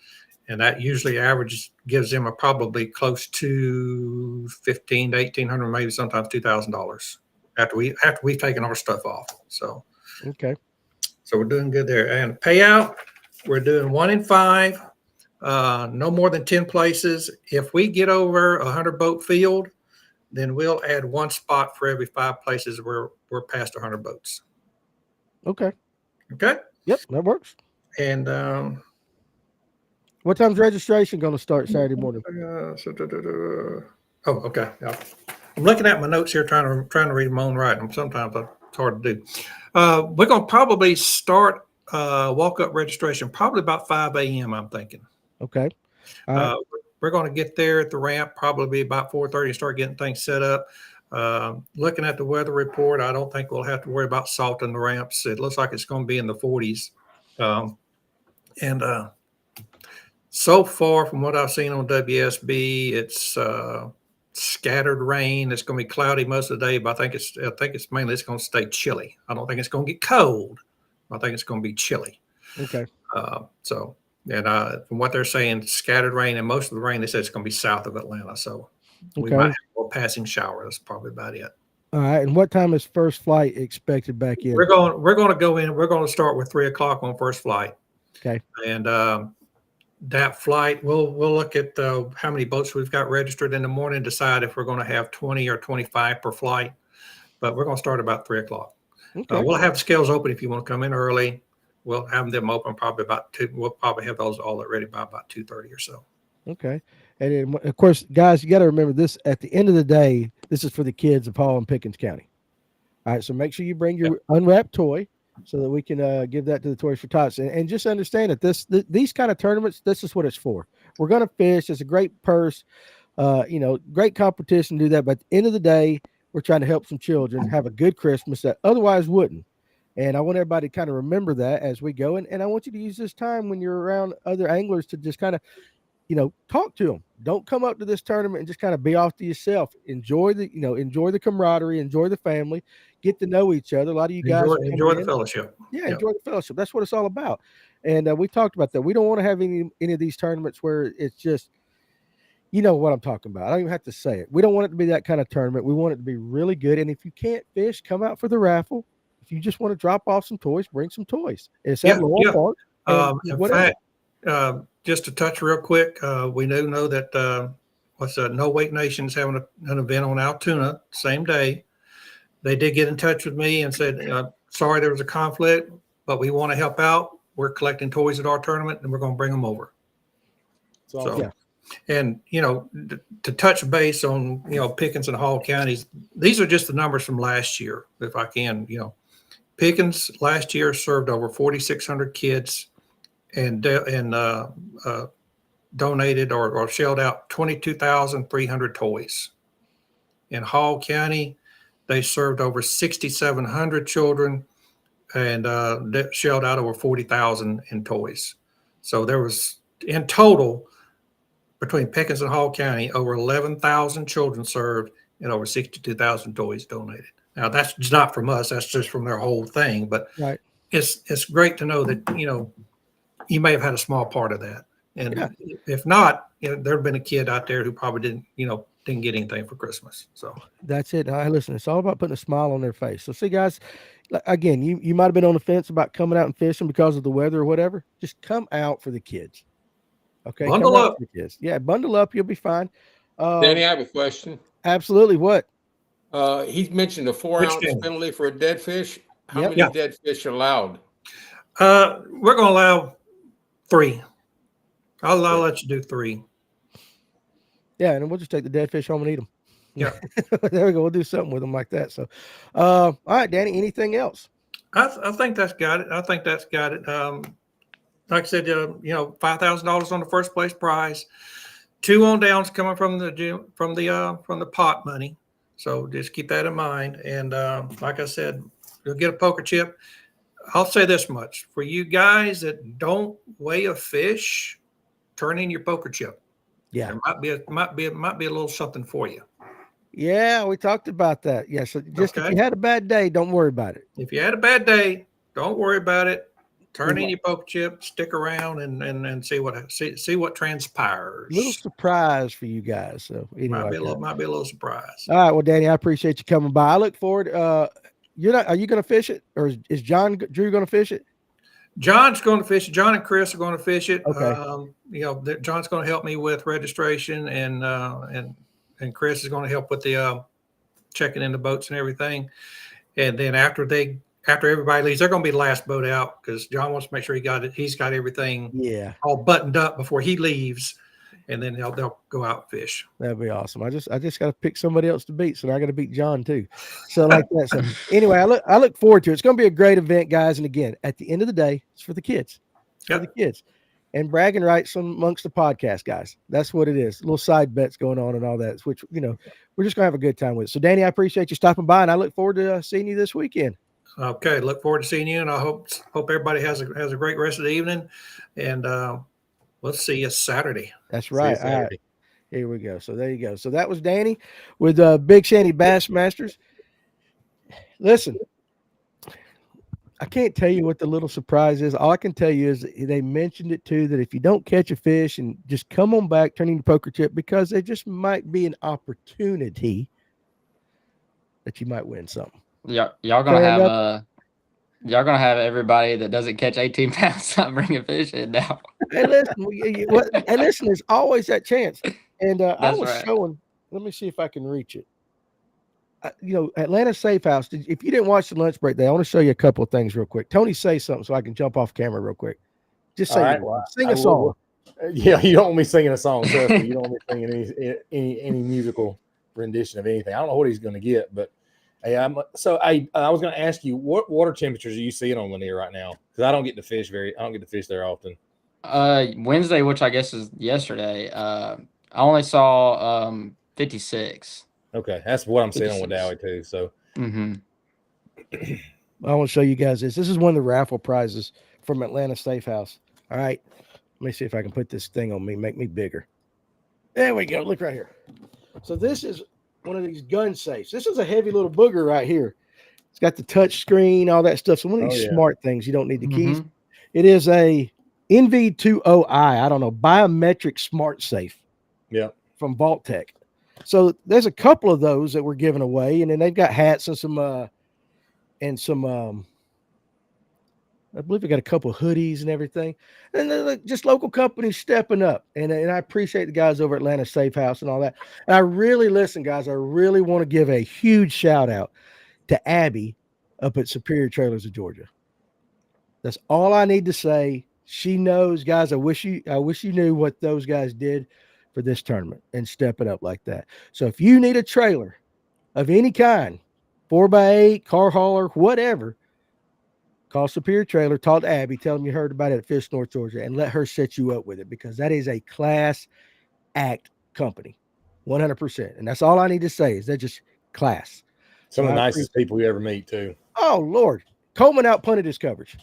And that usually gives them probably close to $1,500 to $1,800, maybe sometimes $2,000 after we've taken our stuff off. So okay. So we're doing good there. And payout, we're doing 1 in 5, no more than 10 places. If we get over 100 boat field, then we'll add 1 spot for every 5 places where we're past 100 boats. Okay. Okay. Yep, that works. And what time's registration going to start Saturday morning? Okay. Yeah. I'm looking at my notes here, trying to read them on right. Sometimes it's hard to do. We're going to probably start walk-up registration probably about 5 a.m., I'm thinking. Okay. We're going to get there at the ramp probably about 4:30 and start getting things set up. Looking at the weather report, I don't think we'll have to worry about salting the ramps. It looks like it's going to be in the 40s. So far from what I've seen on WSB, it's scattered rain. It's going to be cloudy most of the day, but I think it's mainly going to stay chilly. I don't think it's going to get cold. I think it's going to be chilly. Okay. From what they're saying, scattered rain, and most of the rain, they said it's going to be south of Atlanta. So we Okay. might have a passing shower. That's probably about it. All right. And what time is first flight expected back in? We're going to go in. We're going to start with 3:00 on first flight. Okay. And that flight, we'll look at how many boats we've got registered in the morning, decide if we're going to have 20 or 25 per flight. But we're going to start about 3:00. Okay. We'll have the scales open if you want to come in early. We'll have them open probably about 2. We'll probably have those all ready by about 2:30 or so. Okay. And then, of course, guys, you got to remember this. At the end of the day, this is for the kids of Hall and Pickens County. All right. So make sure you bring your unwrapped toy so that we can give that to the Toys for Tots. And just understand that these kind of tournaments, this is what it's for. We're going to fish. It's a great purse, great competition to do that. But at the end of the day, we're trying to help some children have a good Christmas that otherwise wouldn't. And I want everybody to kind of remember that as we go. And I want you to use this time when you're around other anglers to just kind of, talk to them. Don't come up to this tournament and just kind of be off to yourself. Enjoy the camaraderie, enjoy the family, get to know each other. A lot of you guys enjoy the fellowship. Yeah, enjoy the fellowship. That's what it's all about. And we talked about that. We don't want to have any of these tournaments where it's just, you know what I'm talking about. I don't even have to say it. We don't want it to be that kind of tournament. We want it to be really good. And if you can't fish, come out for the raffle. If you just want to drop off some toys, bring some toys. It's at Lowell Park. In fact, just to touch real quick, we do know that No Wake Nation's having an event on Altoona same day. They did get in touch with me and said, sorry, there was a conflict, but we want to help out. We're collecting toys at our tournament and we're going to bring them over. And, to touch base on, Pickens and Hall counties, these are just the numbers from last year, if I can, Pickens last year served over 4,600 kids and donated or shelled out 22,300 toys. In Hall County, they served over 6,700 children and shelled out over 40,000 in toys. So there was, in total, between Pickens and Hall County, over 11,000 children served and over 62,000 toys donated. Now, that's just not from us. That's just from their whole thing. But it's great to know that, you may have had a small part of that. And if not, there have been a kid out there who probably didn't get anything for Christmas. So that's it. Listen, it's all about putting a smile on their face. So see, guys, again, you might have been on the fence about coming out and fishing because of the weather or whatever. Just come out for the kids. Okay. Bundle up. Kids. Yeah. Bundle up. You'll be fine. Danny, I have a question. Absolutely. What? He mentioned a 4-ounce penalty for a dead fish. How many dead fish are allowed? We're going to allow 3. I'll let you do 3. Yeah, and then we'll just take the dead fish home and eat them. Yeah. There we go. We'll do something with them like that. So, all right, Danny, anything else? I think that's got it. Like I said, $5,000 on the first place prize, 2 on downs coming from the pot money. So just keep that in mind. And like I said, you'll get a poker chip. I'll say this much: for you guys that don't weigh a fish, turn in your poker chip. Yeah, it might be a little something for you. Yeah, we talked about that. Yeah, so just if you had a bad day, don't worry about it. If you had a bad day, don't worry about it. Turn in your poker chip, stick around, and see what transpires. Little surprise for you guys. So anyway, might be a little surprise. All right, well, Danny, I appreciate you coming by. I look forward. Are you going to fish it, or is John Drew going to fish it? John's going to fish it. John and Chris are going to fish it. Okay. John's going to help me with registration, and Chris is going to help with the checking in the boats and everything. And then after everybody leaves, they're going to be the last boat out because John wants to make sure he's got everything all buttoned up before he leaves, and then they'll go out and fish. That'd be awesome. I just got to pick somebody else to beat, so I got to beat John too. So like that. So anyway, I look forward to it. It's going to be a great event, guys. And again, at the end of the day, it's for the kids. For the kids. And bragging rights amongst the podcast guys. That's what it is. Little side bets going on and all that, which we're just gonna have a good time with. So Danny, I appreciate you stopping by, and I look forward to seeing you this weekend. Okay, look forward to seeing you, and I hope everybody has a great rest of the evening, and we'll see you Saturday. That's right. All right, here we go. So there you go. So that was Danny with Big Shanty Bassmasters. Listen, I can't tell you what the little surprise is. All I can tell you is they mentioned it too, that if you don't catch a fish and just come on back, turn in your poker chip, because there just might be an opportunity that you might win something. Yeah, y'all gonna have y'all gonna have everybody that doesn't catch 18 pounds stop bringing fish in now. Hey, listen, there's always that chance. And I was showing. Let me see if I can reach it. Atlanta Safe House. If you didn't watch the lunch break, I want to show you a couple of things real quick. Tony, say something so I can jump off camera real quick. Just say, sing a song. Yeah, you don't want me singing a song. Trust me, you don't want me singing any musical rendition of anything. I don't know what he's going to get, but hey, I was going to ask you, what water temperatures are you seeing on Lanier right now? Because I don't get to fish there often. Wednesday, which I guess is yesterday. I only saw 56. Okay, that's what I'm seeing on Wadowee too. So, I want to show you guys this. This is one of the raffle prizes from Atlanta Safe House. All right, let me see if I can put this thing on me, make me bigger. There we go. Look right here. So this is one of these gun safes. This is a heavy little booger right here. It's got the touch screen, all that stuff. So one of these smart things, you don't need the keys. It is a NV20i, I don't know, biometric smart safe. Yeah. From Vault Tech. So there's a couple of those that we're giving away, and then they've got hats and some I believe we got a couple of hoodies and everything. And then just local companies stepping up. And I appreciate the guys over at Atlanta Safe House and all that. And I really guys, I really want to give a huge shout out to Abby up at Superior Trailers of Georgia. That's all I need to say. She knows, guys. I wish you knew what those guys did for this tournament and stepping up like that. So if you need a trailer of any kind, 4x8, car hauler, whatever, call Superior Trailer, talk to Abby, tell them you heard about it at Fish North Georgia, and let her set you up with it, because that is a class act company, 100%. And that's all I need to say is they're just class. Some of the nicest people you ever meet too. Oh Lord, Coleman outpunted his coverage.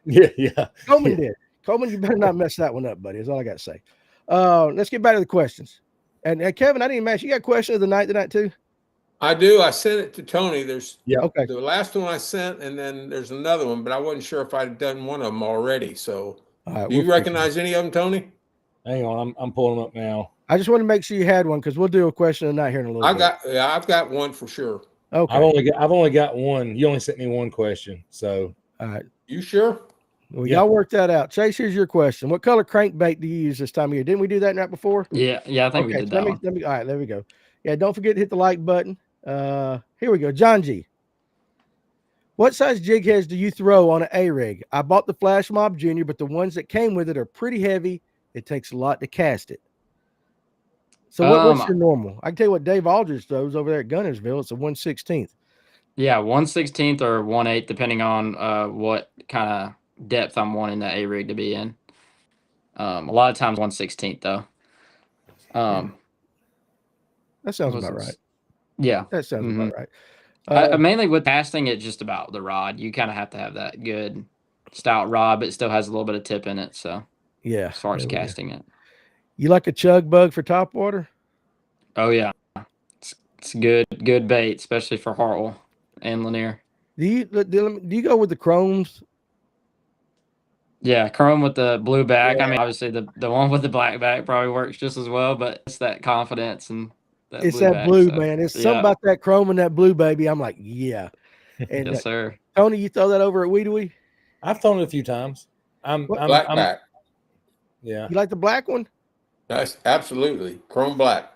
Yeah. Coleman did. Coleman, you better not mess that one up, buddy. That's all I got to say. Let's get back to the questions. And Kevin, I didn't even ask you got a question of the night tonight too? I do. I sent it to Tony. There's okay. The last one I sent, and then there's another one, but I wasn't sure if I'd done one of them already. So do you recognize any of them, Tony? Hang on, I'm pulling them up now. I just want to make sure you had one, because we'll do a question of the night here in a little bit. I've got one for sure. Okay. I've only got one. You only sent me one question. So all right. You sure? Well, y'all work that out. Chase, here's your question. What color crankbait do you use this time of year? Didn't we do that night before? Yeah, I think we did that one. All right, there we go. Yeah, don't forget to hit the like button. Here we go. John G. What size jig heads do you throw on an A-rig? I bought the Flash Mob Junior, but the ones that came with it are pretty heavy. It takes a lot to cast it. So what's your normal? I can tell you what Dave Aldridge throws over there at Gunnersville. It's a 1/16. Yeah, 1/16 or 1/8, depending on what kind of depth I'm wanting the A-rig to be in. A lot of times 1/16 though. That sounds about right. Yeah, that sounds about right. Mainly with casting, it's just about the rod. You kind of have to have that good stout rod, but it still has a little bit of tip in it. So yeah, as far as casting it, you like a chug bug for top water? Oh yeah, it's good bait, especially for Hartwell and Lanier. Do you go with the chromes? Yeah, chrome with the blue back. Yeah. I mean, obviously the one with the black back probably works just as well, but it's that confidence and it's that blue, man. It's something about that chrome and that blue, baby. I'm like, yeah. And yes, sir. Tony, you throw that over at Weedawee? I've thrown it a few times. Black back. Yeah. You like the black one? That's absolutely chrome black.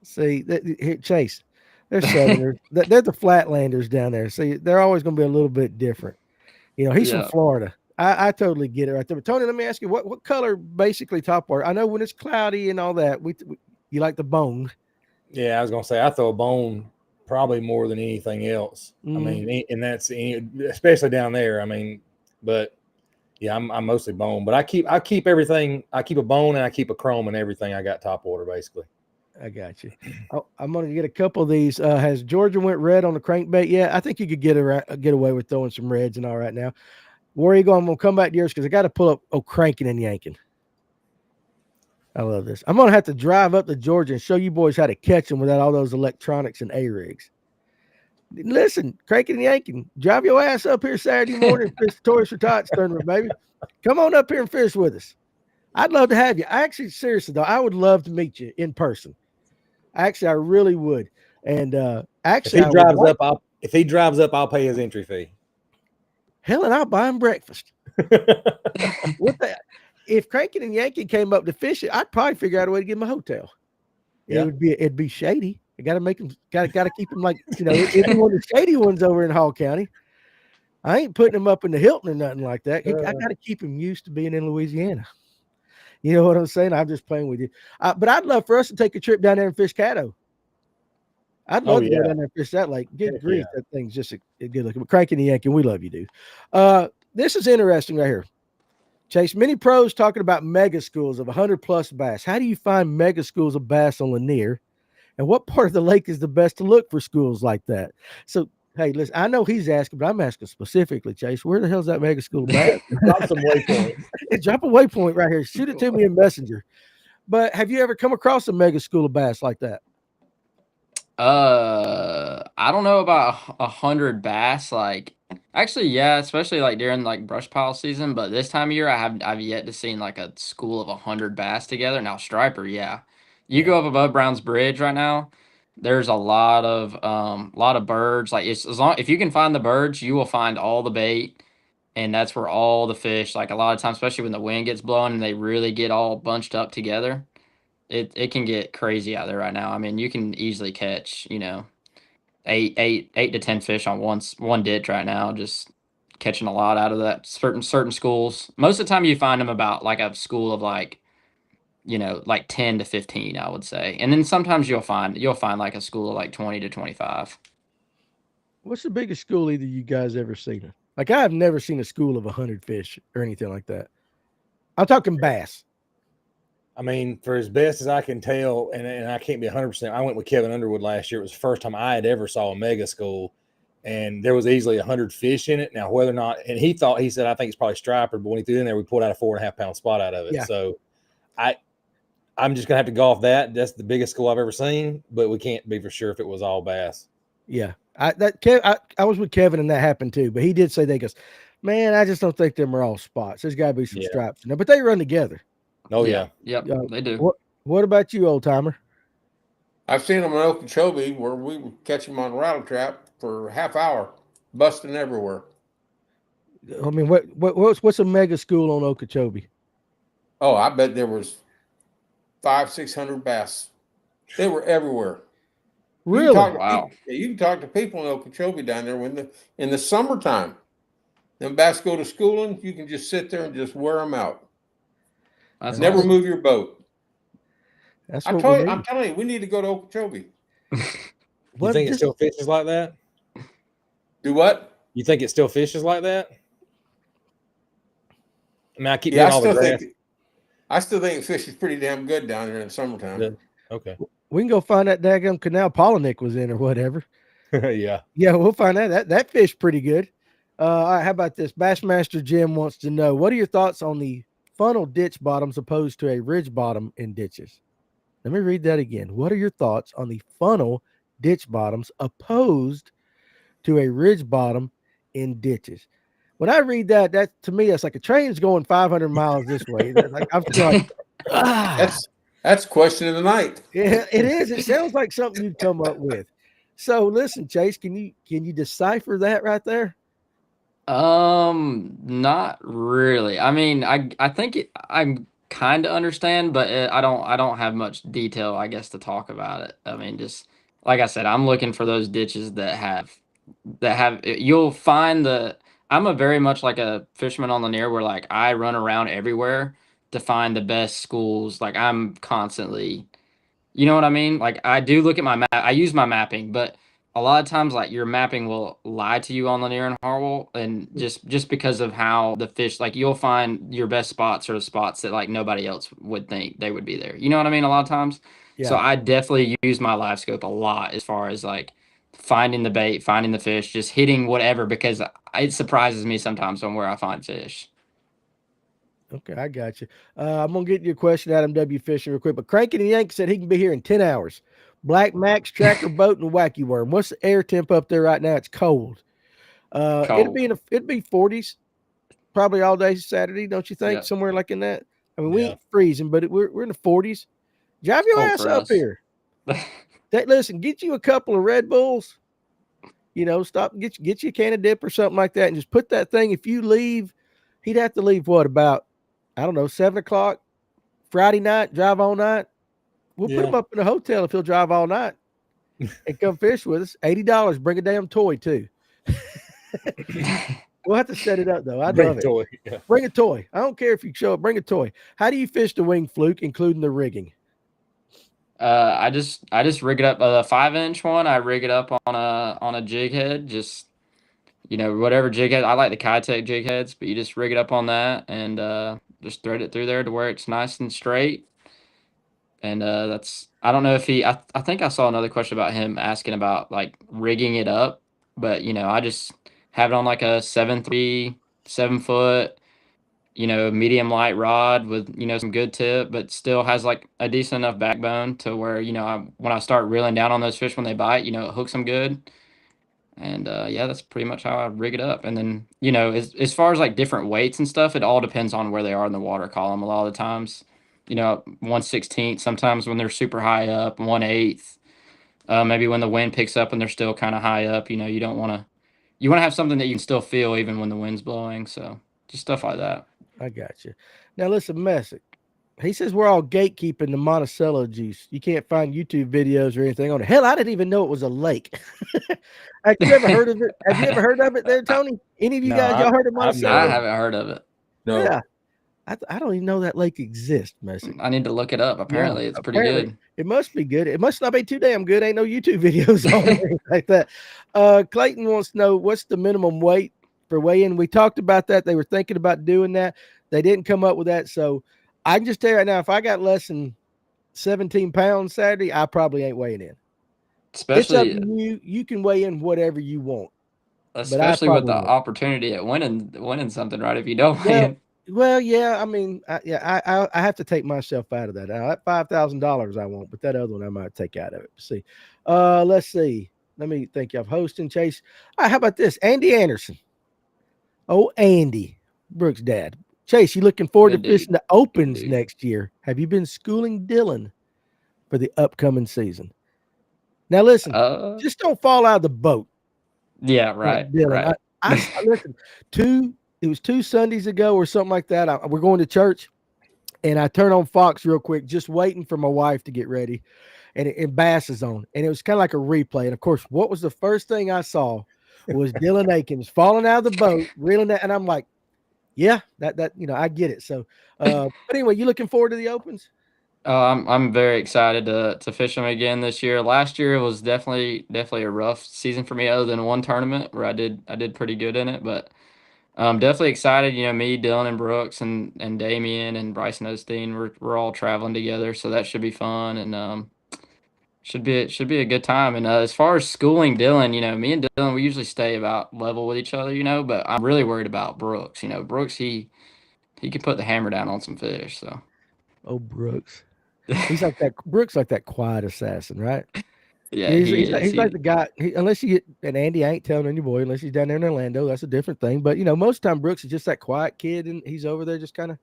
See, here, Chase, they're Southerners. They're the Flatlanders down there. See, they're always going to be a little bit different. You know, he's from Florida. I totally get it right there. But Tony, let me ask you, what color basically top water? I know when it's cloudy and all that, you like the bone. Yeah, I was going to say I throw a bone probably more than anything else. I mean, and that's especially down there. I mean, but yeah, I'm mostly bone. But I keep everything. I keep a bone and I keep a chrome and everything. I got top water basically. I got you. I'm going to get a couple of these. Has Georgia went red on the crankbait yet? I think you could get away with throwing some reds and all right now. Where are you going? I'm going to come back to yours because I got to pull up cranking and yanking. I love this. I'm going to have to drive up to Georgia and show you boys how to catch them without all those electronics and A-rigs. Listen, cranking and yanking. Drive your ass up here Saturday morning, fish the Toys for Tots tournament, baby. Come on up here and fish with us. I'd love to have you. Seriously, though, I would love to meet you in person. I really would. And Actually, if he drives up, I'll pay his entry fee. Hell, and I'll buy him breakfast. If Crankin and Yankee came up to fish it, I'd probably figure out a way to give him a hotel. Yeah. It'd be shady. I got to make him. Got to keep him like it'd be one of the shady ones over in Hall County. I ain't putting him up in the Hilton or nothing like that. I got to keep him used to being in Louisiana. You know what I'm saying? I'm just playing with you. But I'd love for us to take a trip down there and fish Caddo. I'd love to go down there and fish that lake. Good grief, that thing's just a good looking. But Cranky and Yankee, we love you, dude. This is interesting right here. Chase, many pros talking about mega schools of 100+ bass. How do you find mega schools of bass on Lanier? And what part of the lake is the best to look for schools like that? So, hey, listen, I know he's asking, but I'm asking specifically, Chase, where the hell's that mega school of bass? Drop some waypoint. Drop a waypoint right here. Shoot it to me in Messenger. But have you ever come across a mega school of bass like that? I don't know about 100 bass. Like, actually, yeah, especially like during like brush pile season. But this time of year, I've yet to seen like a school of 100 bass together. Now, striper, yeah, you go up above Brown's Bridge right now. There's a lot of birds. Like, it's if you can find the birds, you will find all the bait, and that's where all the fish. Like a lot of times, especially when the wind gets blowing and they really get all bunched up together. It can get crazy out there right now. I mean, you can easily catch, 8 to 10 fish on one ditch right now, just catching a lot out of that certain schools. Most of the time you find them about like a school of like 10 to 15, I would say. And then sometimes you'll find like a school of like 20 to 25. What's the biggest school either you guys ever seen? Like, I've never seen a school of 100 fish or anything like that. I'm talking bass. I mean, for as best as I can tell, and I can't be 100%, I went with Kevin Underwood last year. It was the first time I had ever saw a mega school, and there was easily 100 fish in it. Now, whether or not, and he said, I think it's probably striper, but when he threw it in there, we pulled out a 4.5 pound spot out of it. Yeah. So I'm just going to have to go off that. That's the biggest school I've ever seen, but we can't be for sure if it was all bass. Yeah. I was with Kevin and that happened too, but he did say, goes, man, I just don't think them are all spots. There's got to be some stripes in there, but they run together. Oh, yeah. Yep, they do. What about you, old timer? I've seen them in Okeechobee where we would catch them on rattle trap for a half hour, busting everywhere. I mean, what's a mega school on Okeechobee? Oh, I bet there was 500-600 bass. They were everywhere. Really? Wow. You can talk to people in Okeechobee down there in the summertime. Them bass go to schooling, you can just sit there and just wear them out. Never move your boat. I'm telling you, we need to go to Okeechobee. You think it still fishes like that? Do what? You think it still fishes like that? I mean, I keep getting all the grass. I still think it fishes pretty damn good down there in the summertime. Yeah. Okay. We can go find that daggum canal Polinick was in or whatever. Yeah. Yeah, we'll find that fish pretty good. All right, how about this? Bassmaster Jim wants to know, what are your thoughts on the funnel ditch bottoms opposed to a ridge bottom in ditches? Let me read that again. What are your thoughts on the funnel ditch bottoms opposed to a ridge bottom in ditches? When I read that to me, that's like a train's going 500 miles this way. Like, I'm like, That's question of the night. Yeah, it is. It sounds like something you'd come up with. So listen, Chase, can you decipher that right there? Not really. I mean, I think I'm kind of understand, but I don't have much detail, I guess, to talk about it. I mean, just like I said, I'm looking for those ditches that have you'll find I'm a very much like a fisherman on Lanier where like I run around everywhere to find the best schools. Like I'm constantly, you know what I mean? Like I do look at my map. I use my mapping, but a lot of times like your mapping will lie to you on Lanier and Hartwell, and just because of how the fish, like you'll find your best spots are the spots that like nobody else would think they would be there. You know what I mean? A lot of times. Yeah. So I definitely use my live scope a lot as far as like finding the bait, finding the fish, just hitting whatever, because it surprises me sometimes on where I find fish. Okay, I got you. I'm going to get you a question, Adam W. Fishing, real quick. But Cranky and Yank said he can be here in 10 hours. Black Max, Tracker Boat, and Wacky Worm. What's the air temp up there right now? It's cold. It'd be 40s probably all day Saturday, don't you think? Yeah. Somewhere like in that. I mean, we ain't freezing, but we're in the 40s. Drive your ass up here. Listen, get you a couple of Red Bulls. Stop, get you a can of dip or something like that, and just put that thing. If you leave, he'd have to leave about, I don't know, 7:00 Friday night, drive all night. We'll put him up in a hotel if he'll drive all night and come fish with us. $80. Bring a damn toy too. We'll have to set it up though. I'd love it. Toy. Yeah. Bring a toy. I don't care if you show up. Bring a toy. How do you fish the wing fluke, including the rigging? I just rig it up, a 5-inch one. I rig it up on a jig head, just whatever jig head. I like the Kitech jig heads, but you just rig it up on that and just thread it through there to where it's nice and straight. And I don't know if I think I saw another question about him asking about like rigging it up, but I just have it on like a 7.3, 7-foot, medium light rod with, some good tip, but still has like a decent enough backbone to where, when I start reeling down on those fish when they bite, it hooks them good. And that's pretty much how I rig it up. And then, as far as like different weights and stuff, it all depends on where they are in the water column. A lot of the times, 1/16, sometimes when they're super high up, 1/8, maybe when the wind picks up and they're still kind of high up, you want to have something that you can still feel even when the wind's blowing. So just stuff like that. I got you. Now listen, Messick. He says we're all gatekeeping the Monticello juice. You can't find YouTube videos or anything on it. Hell, I didn't even know it was a lake. Have you ever heard of it? Have you ever heard of it there, Tony? Any of you guys, y'all heard of Monticello? I haven't heard of it. No. Yeah. I don't even know that lake exists, Messick. I need to look it up. Apparently, it's pretty good. It must be good. It must not be too damn good. Ain't no YouTube videos on it like that. Clayton wants to know what's the minimum weight for weigh-in. We talked about that. They were thinking about doing that. They didn't come up with that. So I can just tell you right now, if I got less than 17 pounds Saturday, I probably ain't weighing in. Especially it's up to you. You can weigh in whatever you want. Especially with the opportunity at winning something, right? If you don't weigh in. Well, yeah. I mean, I have to take myself out of that. Now, that $5,000 I won't, but that other one I might take out of it. See, let's see. Let me think of hosting Chase. All right, how about this? Andy Anderson. Oh, Andy, Brooks' dad. Chase, you looking forward to fishing the opens next year? Have you been schooling Dylan for the upcoming season? Now, listen, just don't fall out of the boat. Yeah, right. Dylan, right. I listen. It was 2 Sundays ago or something like that. We're going to church, and I turn on Fox real quick, just waiting for my wife to get ready, and Bass is on, and it was kind of like a replay. And of course, what was the first thing I saw was Dylan Akins falling out of the boat, reeling that, and I'm like, yeah, that I get it. So, but anyway, you looking forward to the opens? I'm very excited to fish them again this year. Last year was definitely a rough season for me, other than one tournament where I did pretty good in it, but. Definitely excited. Me, Dylan, and Brooks, and Damien and Bryson Osteen. We're all traveling together, so that should be fun and should be a good time. And as far as schooling Dylan, me and Dylan, we usually stay about level with each other, but I'm really worried about Brooks. Brooks, he can put the hammer down on some fish. So, Brooks, he's like that. Brooks like that quiet assassin, right? Yeah, he's like the guy. Unless you get, and Andy, I ain't telling any boy unless he's down there in Orlando. That's a different thing. But most of the time Brooks is just that quiet kid, and he's over there just kind of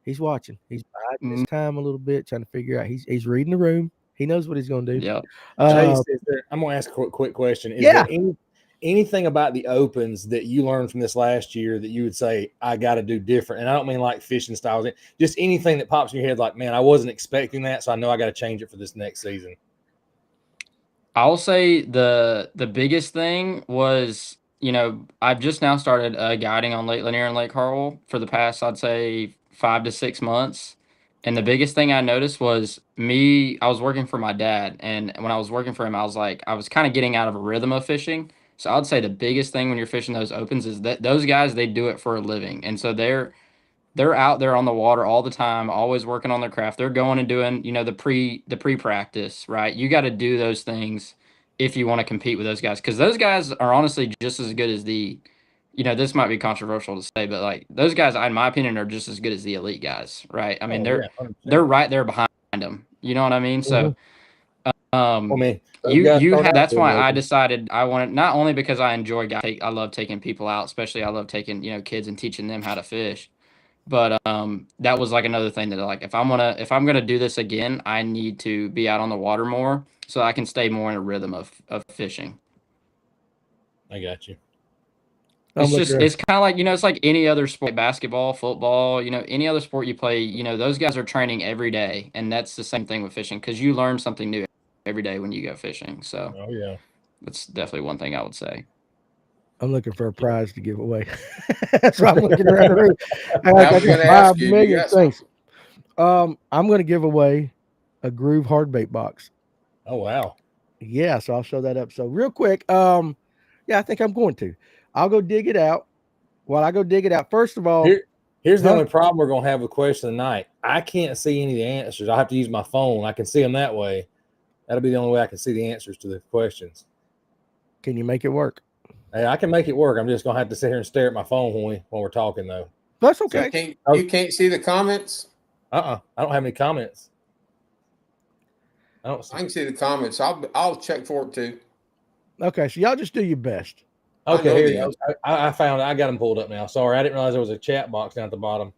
he's watching. He's biding his time a little bit, trying to figure out. He's reading the room. He knows what he's going to do. Yeah. Chase, I'm going to ask a quick question. Is there anything about the opens that you learned from this last year that you would say I got to do different? And I don't mean like fishing styles, just anything that pops in your head. Like, man, I wasn't expecting that, so I know I got to change it for this next season. I'll say the biggest thing was, I've just now started guiding on Lake Lanier and Lake Hartwell for the past, I'd say 5 to 6 months. And the biggest thing I noticed was I was working for my dad. And when I was working for him, I was kind of getting out of a rhythm of fishing. So I'd say the biggest thing when you're fishing those opens is that those guys, they do it for a living. And so they're out there on the water all the time, always working on their craft. They're going and doing, the pre-practice, right? You got to do those things if you want to compete with those guys, because those guys are honestly just as good as this might be controversial to say, but like those guys, in my opinion, are just as good as the elite guys, right? I mean, they're right there behind them. You know what I mean? So, that's why I decided I wanted, not only because I enjoy guys, I love taking people out, especially I love taking kids and teaching them how to fish. But that was like another thing that like if I'm gonna do this again, I need to be out on the water more so I can stay more in a rhythm of fishing. I got you. It's kind of like, it's like any other sport, basketball, football, any other sport you play, those guys are training every day. And that's the same thing with fishing because you learn something new every day when you go fishing. So Oh yeah, that's definitely one thing I would say. I'm looking for a prize to give away. That's why I'm looking around the room. I was got gonna ask you, 5 million you got things. I'm going to give away a Groove hard bait box. Oh wow. Yeah, so I'll show that up. So real quick, yeah, I think I'm going to. I'll go dig it out. While I go dig it out, first of all, here's the only problem we're going to have with question of the night. I can't see any of the answers. I have to use my phone. I can see them that way. That'll be the only way I can see the answers to the questions. Can you make it work? Hey, I can make it work. I'm just going to have to sit here and stare at my phone when we're talking, though. That's okay. So you can't see the comments? I don't have any comments. I can see the comments. I'll check for it too. Okay, so y'all just do your best. Okay, here you go. I found it. I got them pulled up now. Sorry, I didn't realize there was a chat box down at the bottom.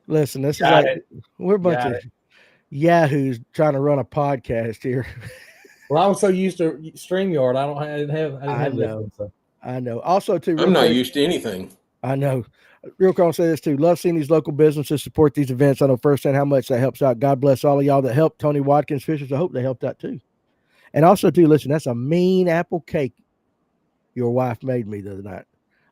Listen, this is like we're a bunch of yahoos trying to run a podcast here. Well, I was so used to StreamYard. I didn't have know. this one, so. I know. Also, too, I'm not used to anything. I know. Real quick, I'll say this too. Love seeing these local businesses support these events. I know firsthand how much that helps out. God bless all of y'all that helped. Tony Watkins Fishers, I hope they helped out too. And also, too, listen, that's a mean apple cake your wife made me the other night.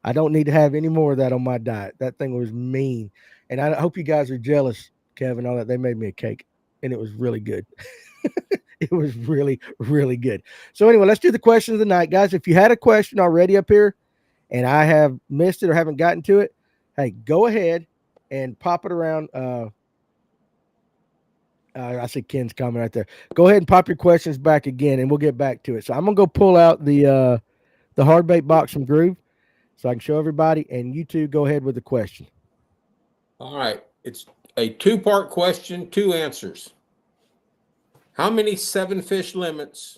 I don't need to have any more of that on my diet. That thing was mean. And I hope you guys are jealous, Kevin, all that. They made me a cake, and it was really good. It was really, really good. So anyway, let's do the question of the night. Guys, if you had a question already up here and I have missed it or haven't gotten to it, hey, go ahead and pop it around. I see Ken's comment right there. Go ahead and pop your questions back again, and we'll get back to it. So I'm going to go pull out the hard bait box from Groove so I can show everybody, and you two go ahead with the question. All right. It's a 2-part question, 2 answers. How many 7-fish limits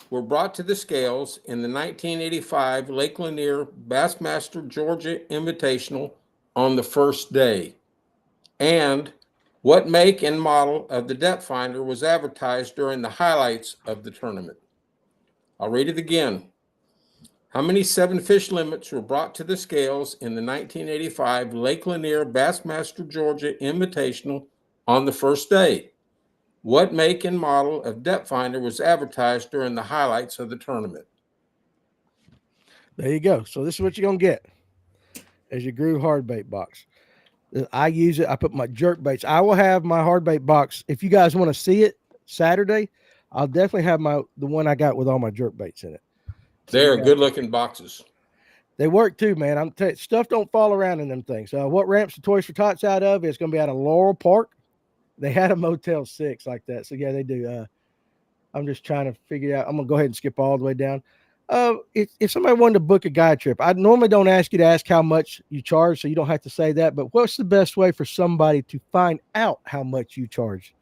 were brought to the scales in the 1985 Lake Lanier Bassmaster Georgia Invitational on the first day? And what make and model of the depth finder was advertised during the highlights of the tournament? I'll read it again. How many 7-fish limits were brought to the scales in the 1985 Lake Lanier Bassmaster Georgia Invitational on the first day? What make and model of depth finder was advertised during the highlights of the tournament? There you go. So this is what you're going to get as your Groove hard bait box. I use it. I put my jerk baits. I will have my hard bait box. If you guys want to see it Saturday, I'll definitely have the one I got with all my jerk baits in it. So they are good looking boxes. They work too, man. I'm telling you, stuff don't fall around in them things. What ramps the Toys for Tots out of? It's going to be out of Laurel Park. They had a Motel 6 like that. So, yeah, they do. I'm just trying to figure out. I'm going to go ahead and skip all the way down. If somebody wanted to book a guide trip, I normally don't ask you to ask how much you charge, so you don't have to say that. But what's the best way for somebody to find out how much you charge?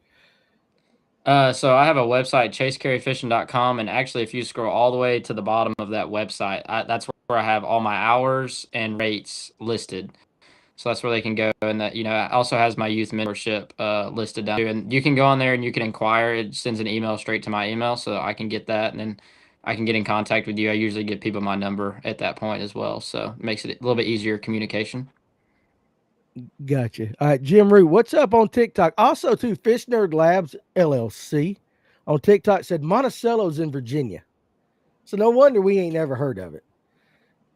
So I have a website, chasecareyfishing.com. And actually, if you scroll all the way to the bottom of that website, that's where I have all my hours and rates listed. So that's where they can go. And that, it also has my youth mentorship listed down here. And you can go on there and you can inquire. It sends an email straight to my email, so I can get that. And then I can get in contact with you. I usually give people my number at that point as well. So it makes it a little bit easier communication. Gotcha. All right, Jim Root, what's up on TikTok? Also, too, Fish Nerd Labs LLC on TikTok said Monticello's in Virginia. So no wonder we ain't never heard of it.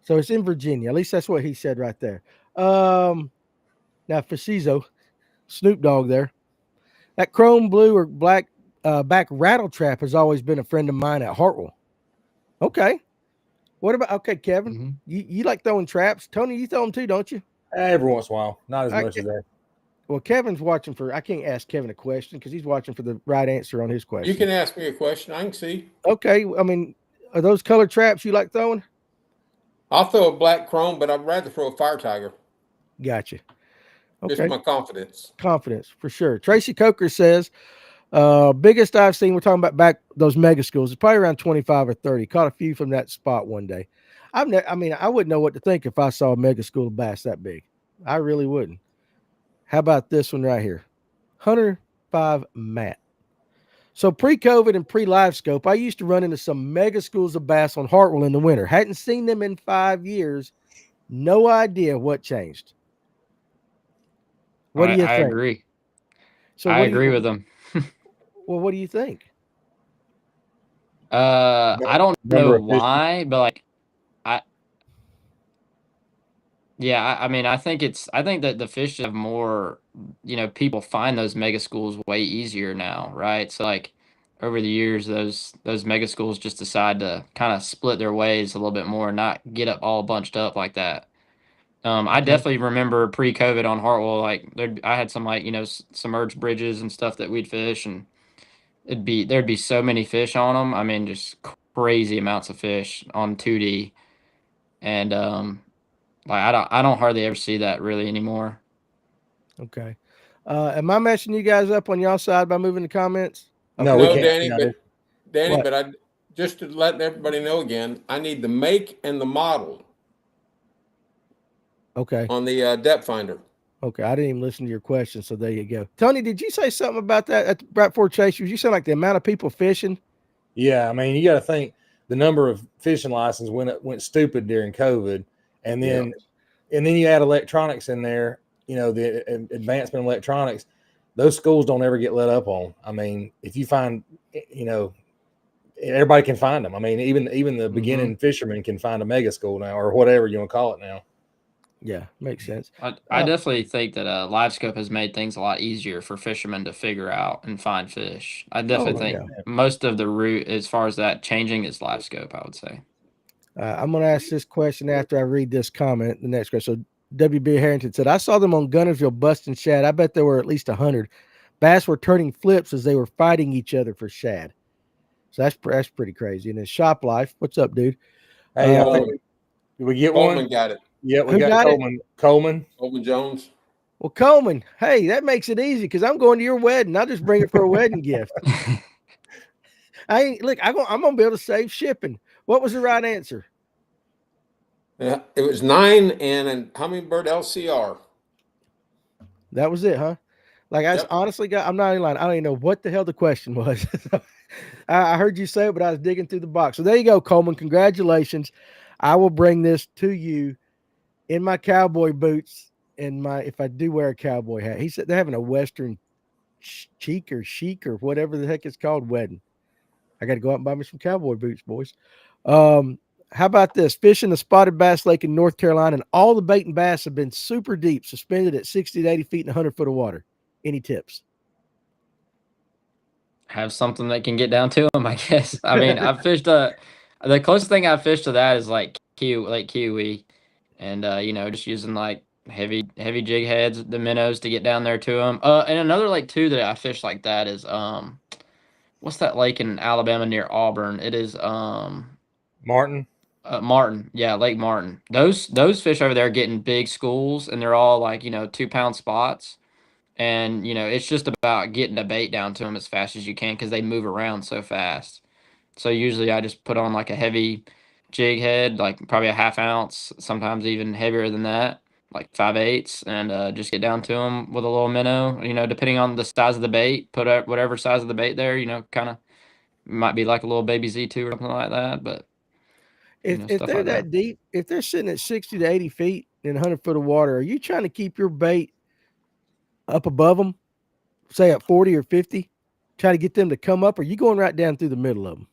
So it's in Virginia. At least that's what he said right there. Now Facizo, Snoop Dogg there. That chrome blue or black back rattle trap has always been a friend of mine at Hartwell. Okay. What about Kevin? Mm-hmm. You like throwing traps? Tony, you throw them too, don't you? Every once in a while. Not as much as that. Well, Kevin's watching I can't ask Kevin a question because he's watching for the right answer on his question. You can ask me a question. I can see. Okay. I mean, are those colored traps you like throwing? I'll throw a black chrome, but I'd rather throw a fire tiger. Gotcha. Okay. Just my confidence. Confidence, for sure. Tracy Coker says, biggest I've seen, we're talking about back those mega schools, it's probably around 25 or 30. Caught a few from that spot one day. I wouldn't know what to think if I saw a mega school of bass that big. I really wouldn't. How about this one right here? Hunter 5 Matt. So pre-COVID and pre-live scope, I used to run into some mega schools of bass on Hartwell in the winter. Hadn't seen them in 5 years. No idea what changed. What do you I think? agree. So I agree with them. Well, what do you think? I don't know why, but like I mean, I think that the fish have more, people find those mega schools way easier now, right? So like over the years, those mega schools just decide to kind of split their ways a little bit more and not get up all bunched up like that. I definitely remember pre-COVID on Hartwell, like I had some like, submerged bridges and stuff that we'd fish, and there'd be so many fish on them. I mean, just crazy amounts of fish on 2D. And like I don't hardly ever see that really anymore. Okay. Am I messing you guys up on y'all side by moving the comments? Okay. No, we can't. Danny, but I just to let everybody know again, I need the make and the model. Okay. On the depth finder. Okay, I didn't even listen to your question, so there you go. Tony, did you say something about that at right before Chase? You said like the amount of people fishing? Yeah, I mean, you got to think the number of fishing licenses went stupid during COVID, and then you add electronics in there. The advancement of electronics. Those schools don't ever get let up on. I mean, if you find, everybody can find them. I mean, even the beginning fishermen can find a mega school now, or whatever you want to call it now. Yeah, makes sense. I definitely think that live scope has made things a lot easier for fishermen to figure out and find fish. I definitely think most of the route as far as that changing is live scope, I would say. I'm going to ask this question after I read this comment. The next question. So WB Harrington said, I saw them on Gunnersville busting shad. I bet there were at least 100. Bass were turning flips as they were fighting each other for shad. So that's pretty crazy. And then Shop Life, what's up, dude? Hey, I think we get Coleman one? got it. Yeah, we got Coleman. Coleman Jones. Well, Coleman, hey, that makes it easy because I'm going to your wedding. I'll just bring it for a wedding gift. I'm gonna be able to save shipping. What was the right answer? Yeah, it was 9 and a Hummingbird LCR. That was it, huh? Like honestly, I'm not even lying. I don't even know what the hell the question was. I heard you say it, but I was digging through the box. So there you go, Coleman. Congratulations. I will bring this to you in my cowboy boots and if I do wear a cowboy hat. He said they're having a Western chic or whatever the heck it's called wedding. I got to go out and buy me some cowboy boots, boys. How about this? Fishing the spotted bass lake in North Carolina, and all the bait and bass have been super deep, suspended at 60 to 80 feet in 100 foot of water. Any tips? Have something that can get down to them, I guess. I mean, I've fished the closest thing I've fished to that is like Lake Kiwi, and just using like heavy jig heads, the minnows to get down there to them. And another lake too that I fished like that is what's that lake in Alabama near Auburn? It is Martin. Martin, yeah, Lake Martin. Those fish over there are getting big schools, and they're all like 2-pound spots. And, it's just about getting the bait down to them as fast as you can because they move around so fast. So usually I just put on like a heavy jig head, like probably a ½ ounce, sometimes even heavier than that, like 5/8, and just get down to them with a little minnow, depending on the size of the bait, put up whatever size of the bait there, kind of might be like a little baby Z2 or something like that. But if they're like that deep, if they're sitting at 60 to 80 feet in 100 foot of water, are you trying to keep your bait up above them, say at 40 or 50, try to get them to come up, or are you going right down through the middle of them?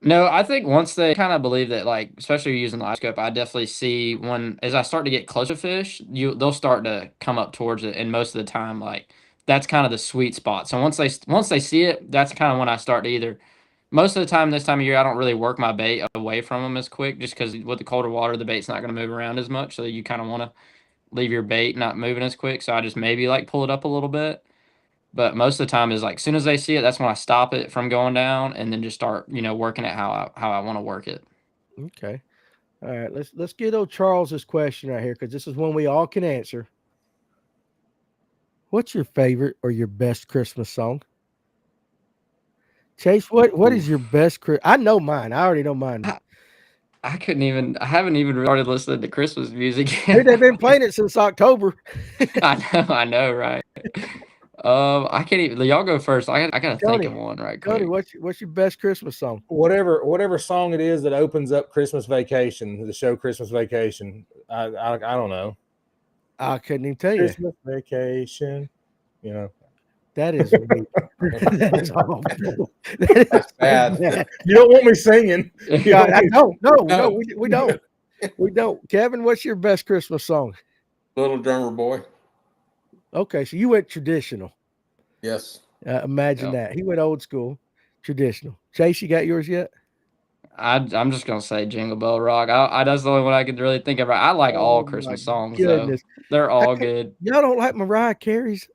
No, I think once they kind of believe that, like, especially using the live scope, I definitely see as I start to get closer to fish, they'll start to come up towards it, and most of the time, like, that's kind of the sweet spot. So once they see it, that's kind of when I start to either. Most of the time, this time of year, I don't really work my bait away from them as quick, just because with the colder water, the bait's not going to move around as much. So you kind of want to leave your bait not moving as quick. So I just maybe like pull it up a little bit. But most of the time is like, as soon as they see it, that's when I stop it from going down and then just start, working it how I want to work it. Okay. All right. Let's get old Charles's question right here, because this is one we all can answer. What's your favorite or your best Christmas song? Chase, what is your best? I know mine. I already know mine. I haven't even started listening to Christmas music Dude, they've been playing it since October. I know, right? I can't even. Y'all go first. I gotta think of one right quick. Tony, what's your best Christmas song? Whatever song it is that opens up Christmas Vacation, the show Christmas Vacation. I don't know. I couldn't even tell you. Christmas Vacation. You know. That is weird. That is awful. That's bad. You don't want me singing. God, I don't. No, No. we don't. We don't. Kevin, what's your best Christmas song? Little Drummer Boy. Okay, so you went traditional. Yes. Imagine that. He went old school, traditional. Chase, you got yours yet? I'm just gonna say Jingle Bell Rock. That's the only one I could really think of. I like all Christmas songs goodness. though. They're all good. Y'all don't like Mariah Carey's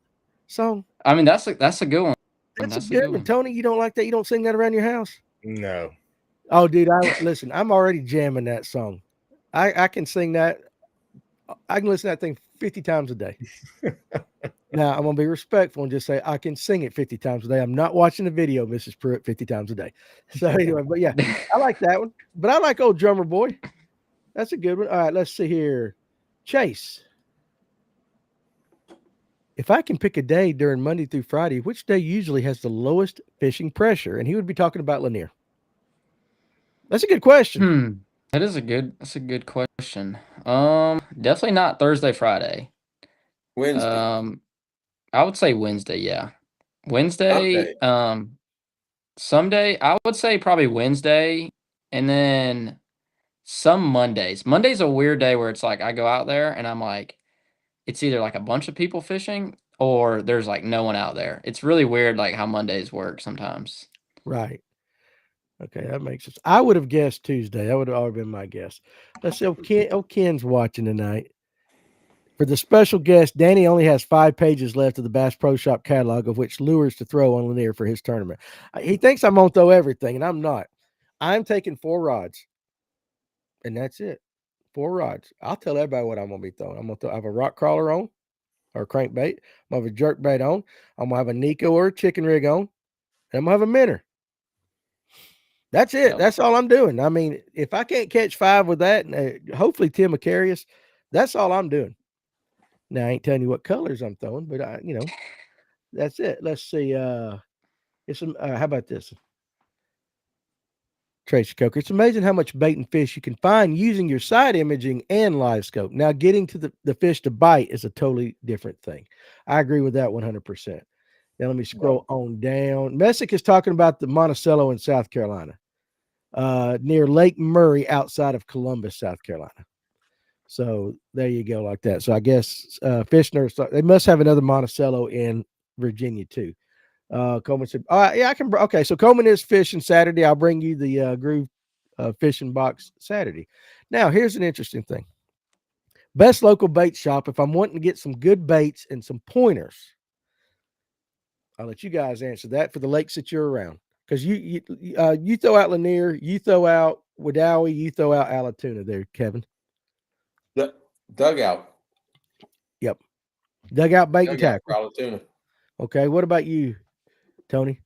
song? I mean, that's a good one. That's a good one. Tony, you don't like that? You don't sing that around your house? No. Oh, dude, listen, I'm already jamming that song. I can sing that. I can listen to that thing 50 times a day. Now, I'm going to be respectful and just say I can sing it 50 times a day. I'm not watching the video, Mrs. Pruitt, 50 times a day. So anyway, but yeah, I like that one. But I like Old Drummer Boy. That's a good one. All right, let's see here. Chase. If I can pick a day during Monday through Friday, which day usually has the lowest fishing pressure? And he would be talking about Lanier. That's a good question. That's a good question. Definitely not Thursday, Friday. Wednesday. I would say Wednesday, yeah. Wednesday, someday, I would say probably Wednesday, and then some Mondays. Monday's a weird day where it's like I go out there and I'm like, it's either like a bunch of people fishing or there's like no one out there. It's really weird like how Mondays work sometimes. Right. Okay, that makes sense. I would have guessed Tuesday. That would have already been my guess. Let's see. Ken's watching tonight. For the special guest, Danny only has 5 pages left of the Bass Pro Shop catalog, of which lures to throw on Lanier for his tournament. He thinks I'm going to throw everything, and I'm not. I'm taking 4 rods, and that's it. 4 rods. I'll tell everybody what I'm going to be throwing. I'm going to have a rock crawler on, or crankbait. I'm going to have a jerkbait on. I'm going to have a Nico or a chicken rig on, and I'm going to have a minnow. That's it. Yep. That's all I'm doing. I mean, if I can't catch 5 with that, hopefully Tim Macarius, that's all I'm doing. Now, I ain't telling you what colors I'm throwing, but that's it. Let's see. How about this? Tracy Coker. It's amazing how much bait and fish you can find using your side imaging and live scope. Now, getting to the fish to bite is a totally different thing. I agree with that 100%. Now, let me scroll on down. Messick is talking about the Monticello in South Carolina, near Lake Murray outside of Columbus, South Carolina. So there you go, like that. So I guess Fishner, they must have another Monticello in Virginia too. Coleman said, yeah, I can. Okay, so Coleman is fishing Saturday. I'll bring you the Groove fishing box Saturday. Now, here's an interesting thing. Best local bait shop, if I'm wanting to get some good baits and some pointers, I'll let you guys answer that for the lakes that you're around. Because you throw out Lanier, you throw out Wadawi, you throw out Allatoona there, Kevin. Dugout. Yep. Dugout bait and tackle. Allatoona. Okay. What about you, Tony?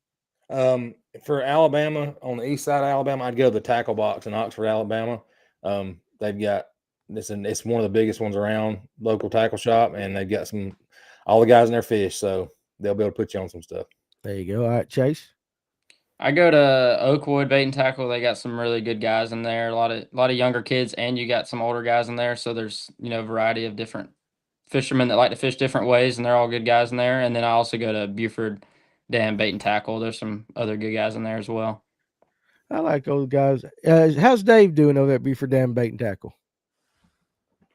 For Alabama, on the east side of Alabama, I'd go to the tackle box in Oxford, Alabama. They've got this, and it's one of the biggest ones around, local tackle shop, and they've got all the guys in their fish, so they'll be able to put you on some stuff. There you go. All right, Chase. I go to Oakwood Bait and Tackle. They got some really good guys in there. A lot of younger kids, and you got some older guys in there. So there's a variety of different fishermen that like to fish different ways, and they're all good guys in there. And then I also go to Buford Dam Bait and Tackle. There's some other good guys in there as well. I like those guys. How's Dave doing over at Buford Dam Bait and Tackle?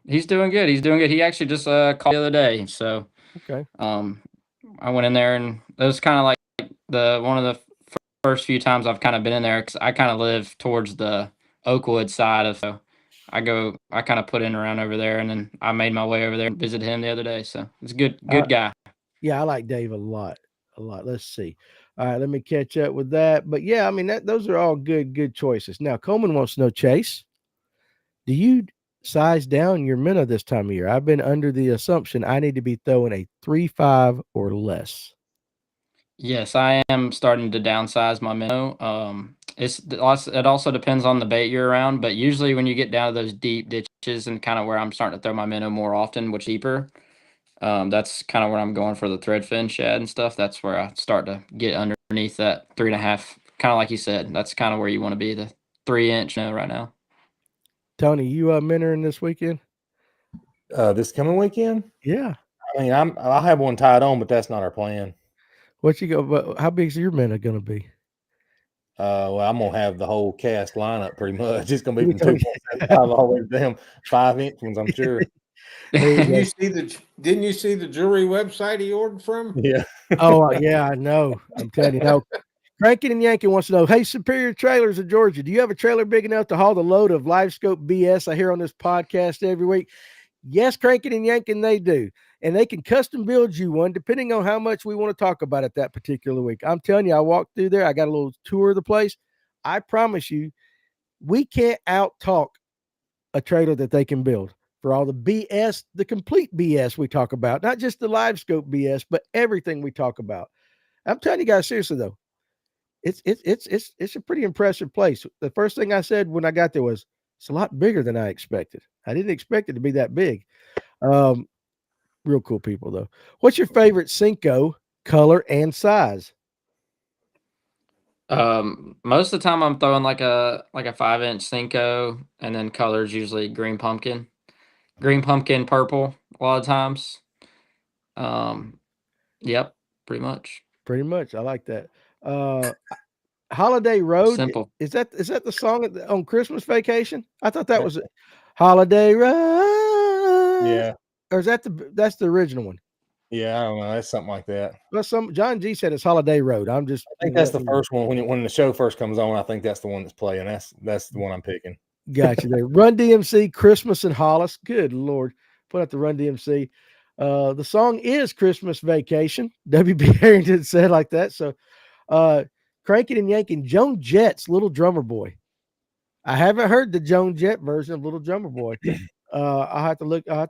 He's doing good. He actually just called the other day. So okay. I went in there, and it was kind of like one of the first few times I've kind of been in there, because I kind of live towards the Oakwood side so I kind of put in around over there, and then I made my way over there and visited him the other day. So it's a good guy. Yeah, I like Dave a lot. Let's see. All right, let me catch up with that. But yeah, I mean, those are all good choices. Now, Coleman wants to know, Chase, do you size down your minnow this time of year? I've been under the assumption I need to be throwing a 3.5 or less. Yes, I am starting to downsize my minnow. It also depends on the bait you're around, but usually when you get down to those deep ditches and kind of where I'm starting to throw my minnow more often, which deeper, that's kind of where I'm going for the threadfin shad and stuff. That's where I start to get underneath that 3.5, kind of like you said. That's kind of where you want to be, the 3-inch right now. Tony, you mentoring this weekend? This coming weekend? Yeah. I mean, I'll have one tied on, but that's not our plan. What you go? How big is your minnow going to be? Well, I'm gonna have the whole cast lineup pretty much. It's gonna be from 2.75 all the way to them 5-inch ones, I'm sure. Didn't you see the jewelry website he ordered from? Yeah. Oh yeah, I know. I'm telling you. Now, Cranking and Yanking wants to know, hey, Superior Trailers of Georgia, do you have a trailer big enough to haul the load of live scope BS I hear on this podcast every week? Yes, Cranking and Yanking, they do. And they can custom build you one depending on how much we want to talk about it that particular week. I'm telling you, I walked through there. I got a little tour of the place. I promise you, we can't out-talk a trailer that they can build for all the BS, the complete BS we talk about, not just the live scope BS, but everything we talk about. I'm telling you guys seriously though, it's a pretty impressive place. The first thing I said when I got there was it's a lot bigger than I expected. I didn't expect it to be that big. Real cool people though. What's your favorite Cinco color and size? Most of the time I'm throwing like a 5-inch Cinco, and then colors usually green pumpkin, purple a lot of times. Yep, pretty much. Pretty much. I like that. Holiday Road. Simple. Is that the song on Christmas Vacation? I thought that was it. Holiday Road. Yeah. Or is that's the original one? Yeah, I don't know. That's something like that. Well, John G said it's Holiday Road. I think that's the first one when the show first comes on. I think that's the one that's playing. That's the one I'm picking. Gotcha. There. Run DMC, Christmas and Hollis. Good Lord. Put out the Run DMC. The song is Christmas Vacation. WB Harrington said like that. So Cranking and Yanking, Joan Jett's Little Drummer Boy. I haven't heard the Joan Jett version of Little Drummer Boy. I'll have to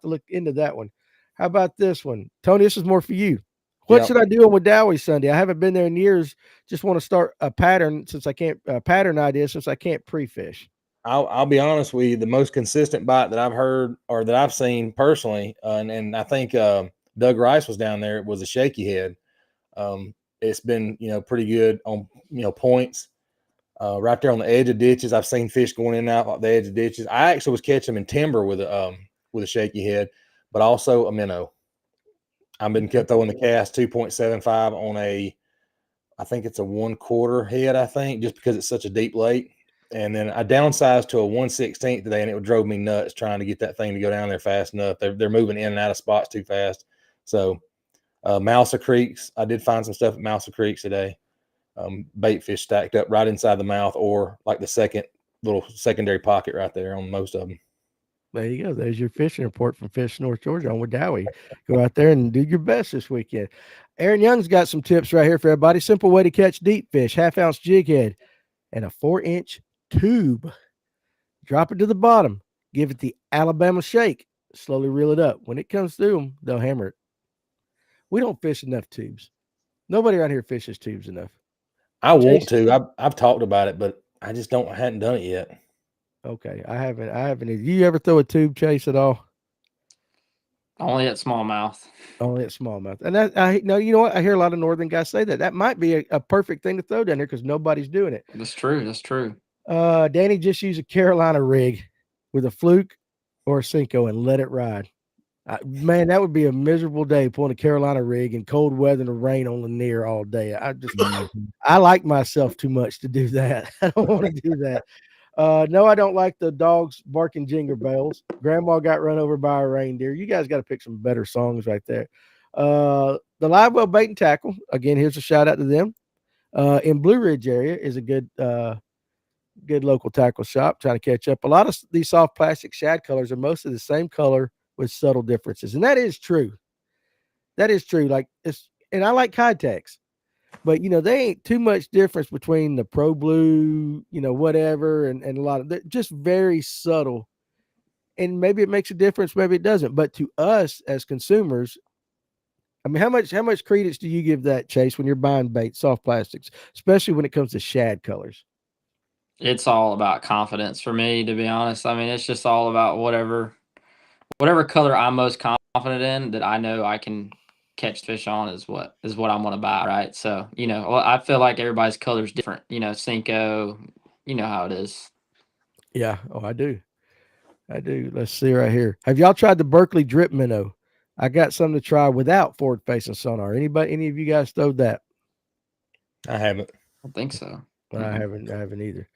look into that one. How about this one? Tony, this is more for you. What should I do on Wadowee Sunday? I haven't been there in years. Just want to start a pattern pattern idea since I can't pre-fish. I'll be honest with you. The most consistent bite that I've heard or that I've seen personally, and I think Doug Rice was down there, was a shaky head. It's been, pretty good on, points. Right there on the edge of ditches. I've seen fish going in and out like the edge of ditches. I actually was catching them in timber with a shaky head, but also a minnow. I've been kept throwing the cast 2.75 on I think it's a 1/4 head, I think, just because it's such a deep lake. And then I downsized to a 1/16 today, and it drove me nuts trying to get that thing to go down there fast enough. They're moving in and out of spots too fast. So Mouser Creeks, I did find some stuff at Mouser Creeks today. Bait fish stacked up right inside the mouth, or like the second little secondary pocket right there on most of them. There you go. There's your fishing report from Fish North Georgia on Wadowee. Go out there and do your best this weekend. Aaron Young's got some tips right here for everybody. Simple way to catch deep fish: 1/2 ounce jig head and a 4-inch tube. Drop it to the bottom. Give it the Alabama shake. Slowly reel it up. When it comes through them, they'll hammer it. We don't fish enough tubes. Nobody around here fishes tubes enough. I want to. I've talked about it, but I just hadn't done it yet. Okay, I haven't. Do you ever throw a tube, Chase, at all? Only at smallmouth. Only at smallmouth. And no, you know what? I hear a lot of northern guys say that. That might be a perfect thing to throw down there because nobody's doing it. That's true. Danny, just use a Carolina rig with a fluke or a Cinco and let it ride. Man, that would be a miserable day pulling a Carolina rig in cold weather and rain on Lanier all day. I like myself too much to do that. I don't want to do that. No, I don't like the dogs barking jingle bells. Grandma got run over by a reindeer. You guys got to pick some better songs right there. The Livewell Bait and Tackle, again, here's a shout out to them. In Blue Ridge area is a good local tackle shop. Trying to catch up. A lot of these soft plastic shad colors are mostly the same color with subtle differences, and that is true. Like and I like Kytex. But, they ain't too much difference between the Pro Blue, whatever, and a lot of they're just very subtle. And maybe it makes a difference, maybe it doesn't. But to us as consumers, I mean, how much credence do you give that, Chase, when you're buying bait, soft plastics, especially when it comes to shad colors? It's all about confidence for me, to be honest. I mean, it's just all about whatever color I'm most confident in that I know I can catch fish on is what I'm going to buy, right? So, I feel like everybody's color is different. Cinco, you know how it is. Yeah. Oh, I do. Let's see right here. Have y'all tried the Berkeley drip minnow? I got some to try without forward facing sonar. Any of you guys throwed that? I haven't. I don't think so. I haven't either.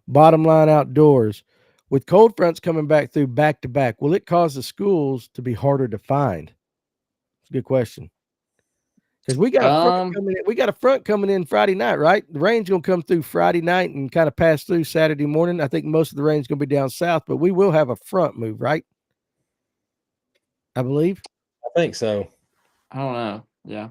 Bottom line outdoors. With cold fronts coming back through back to back, will it cause the schools to be harder to find? It's a good question. Because we got a front coming in. We got a front coming in Friday night, right? The rain's gonna come through Friday night and kind of pass through Saturday morning. I think most of the rain's gonna be down south, but we will have a front move, right? I believe. I think so. I don't know. Yeah.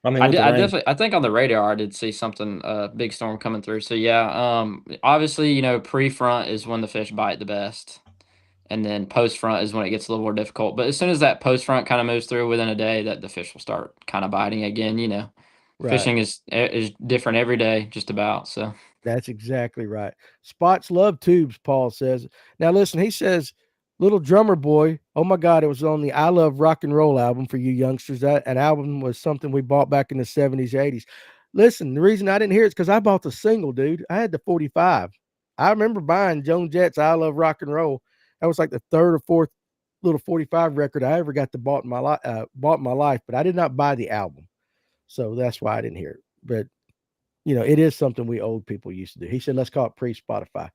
I mean, I think on the radar I did see something, big storm coming through. So yeah, obviously, pre-front is when the fish bite the best. And then post-front is when it gets a little more difficult. But as soon as that post-front kind of moves through within a day, that the fish will start kind of biting again, Right. Fishing is different every day, just about. So that's exactly right. Spots love tubes, Paul says. Now listen, he says, Little Drummer Boy, oh my God, it was on the I Love Rock and Roll album for you youngsters. That an album was something we bought back in the 70s, 80s. Listen, the reason I didn't hear it is because I bought the single, dude. I had the 45. I remember buying Joan Jett's I Love Rock and Roll. That was like the third or fourth little 45 record I ever got to bought in my life, but I did not buy the album. So that's why I didn't hear it. But it is something we old people used to do. He said, let's call it pre-Spotify.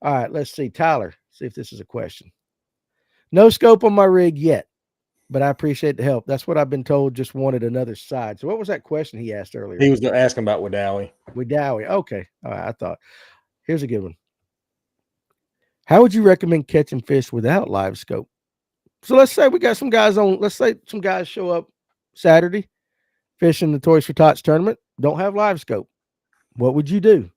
All right, let's see. Tyler, see if this is a question. No scope on my rig yet, but I appreciate the help. That's what I've been told. Just wanted another side. So what was that question he asked earlier? He was asking about Wodowie. Okay. All right. I thought, here's a good one. How would you recommend catching fish without live scope? So let's say we got some guys on, let's say some guys show up Saturday, fishing the Toys for Tots tournament, don't have live scope. What would you do?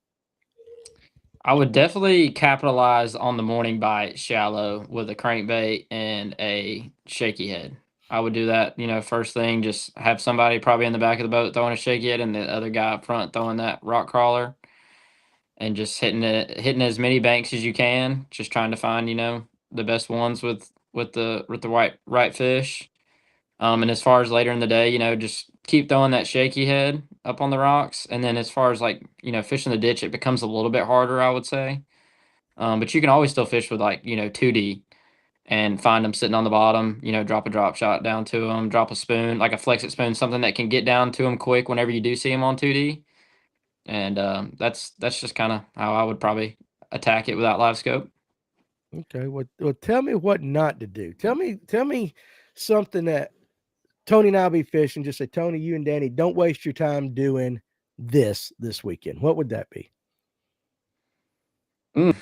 I would definitely capitalize on the morning bite shallow with a crankbait and a shaky head. I would do that, first thing, just have somebody probably in the back of the boat throwing a shaky head and the other guy up front throwing that rock crawler and just hitting as many banks as you can, just trying to find, the best ones with the right fish. And as far as later in the day, just keep throwing that shaky head up on the rocks. And then as far as fishing the ditch, it becomes a little bit harder, I would say. But you can always still fish with 2D and find them sitting on the bottom, drop a drop shot down to them, drop a spoon, like a flex it spoon, something that can get down to them quick whenever you do see them on 2D. And that's just kind of how I would probably attack it without live scope. Okay. Well, tell me what not to do. Tell me something that Tony and I'll be fishing. Just say, Tony, you and Danny, don't waste your time doing this weekend. What would that be? I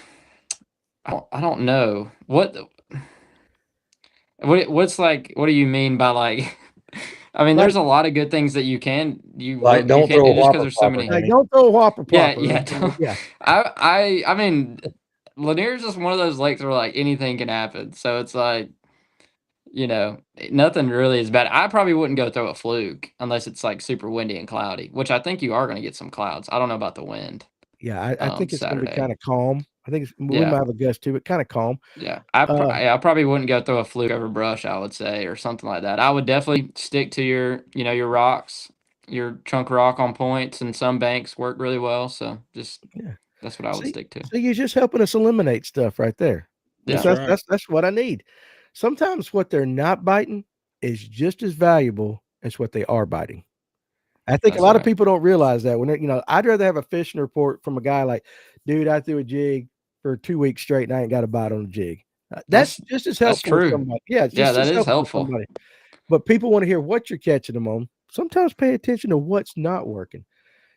don't know. What's what do you mean by I mean, there's a lot of good things that you can don't throw a just because whopper there's so many. Don't throw a whopper plopper. Yeah. I mean, Lanier is just one of those lakes where anything can happen. So it's nothing really is bad. I probably wouldn't go throw a fluke unless it's super windy and cloudy, which I think you are going to get some clouds. I don't know about the wind. Yeah, I think it's going to be Saturday. kind of calm. I think we might have a gust too, but kind of calm. Yeah, I probably wouldn't go throw a fluke over brush, I would say, or something like that. I would definitely stick to your rocks, your chunk rock on points, and some banks work really well. So that's what I would stick to. So you're just helping us eliminate stuff right there. Yeah, that's what I need. Sometimes what they're not biting is just as valuable as what they are biting. I think a lot of people don't realize that when I'd rather have a fishing report from a guy like, dude, I threw a jig for 2 weeks straight and I ain't got a bite on a jig. That's just as helpful. That's true. Somebody. Yeah, that is helpful. But people want to hear what you're catching them on. Sometimes pay attention to what's not working.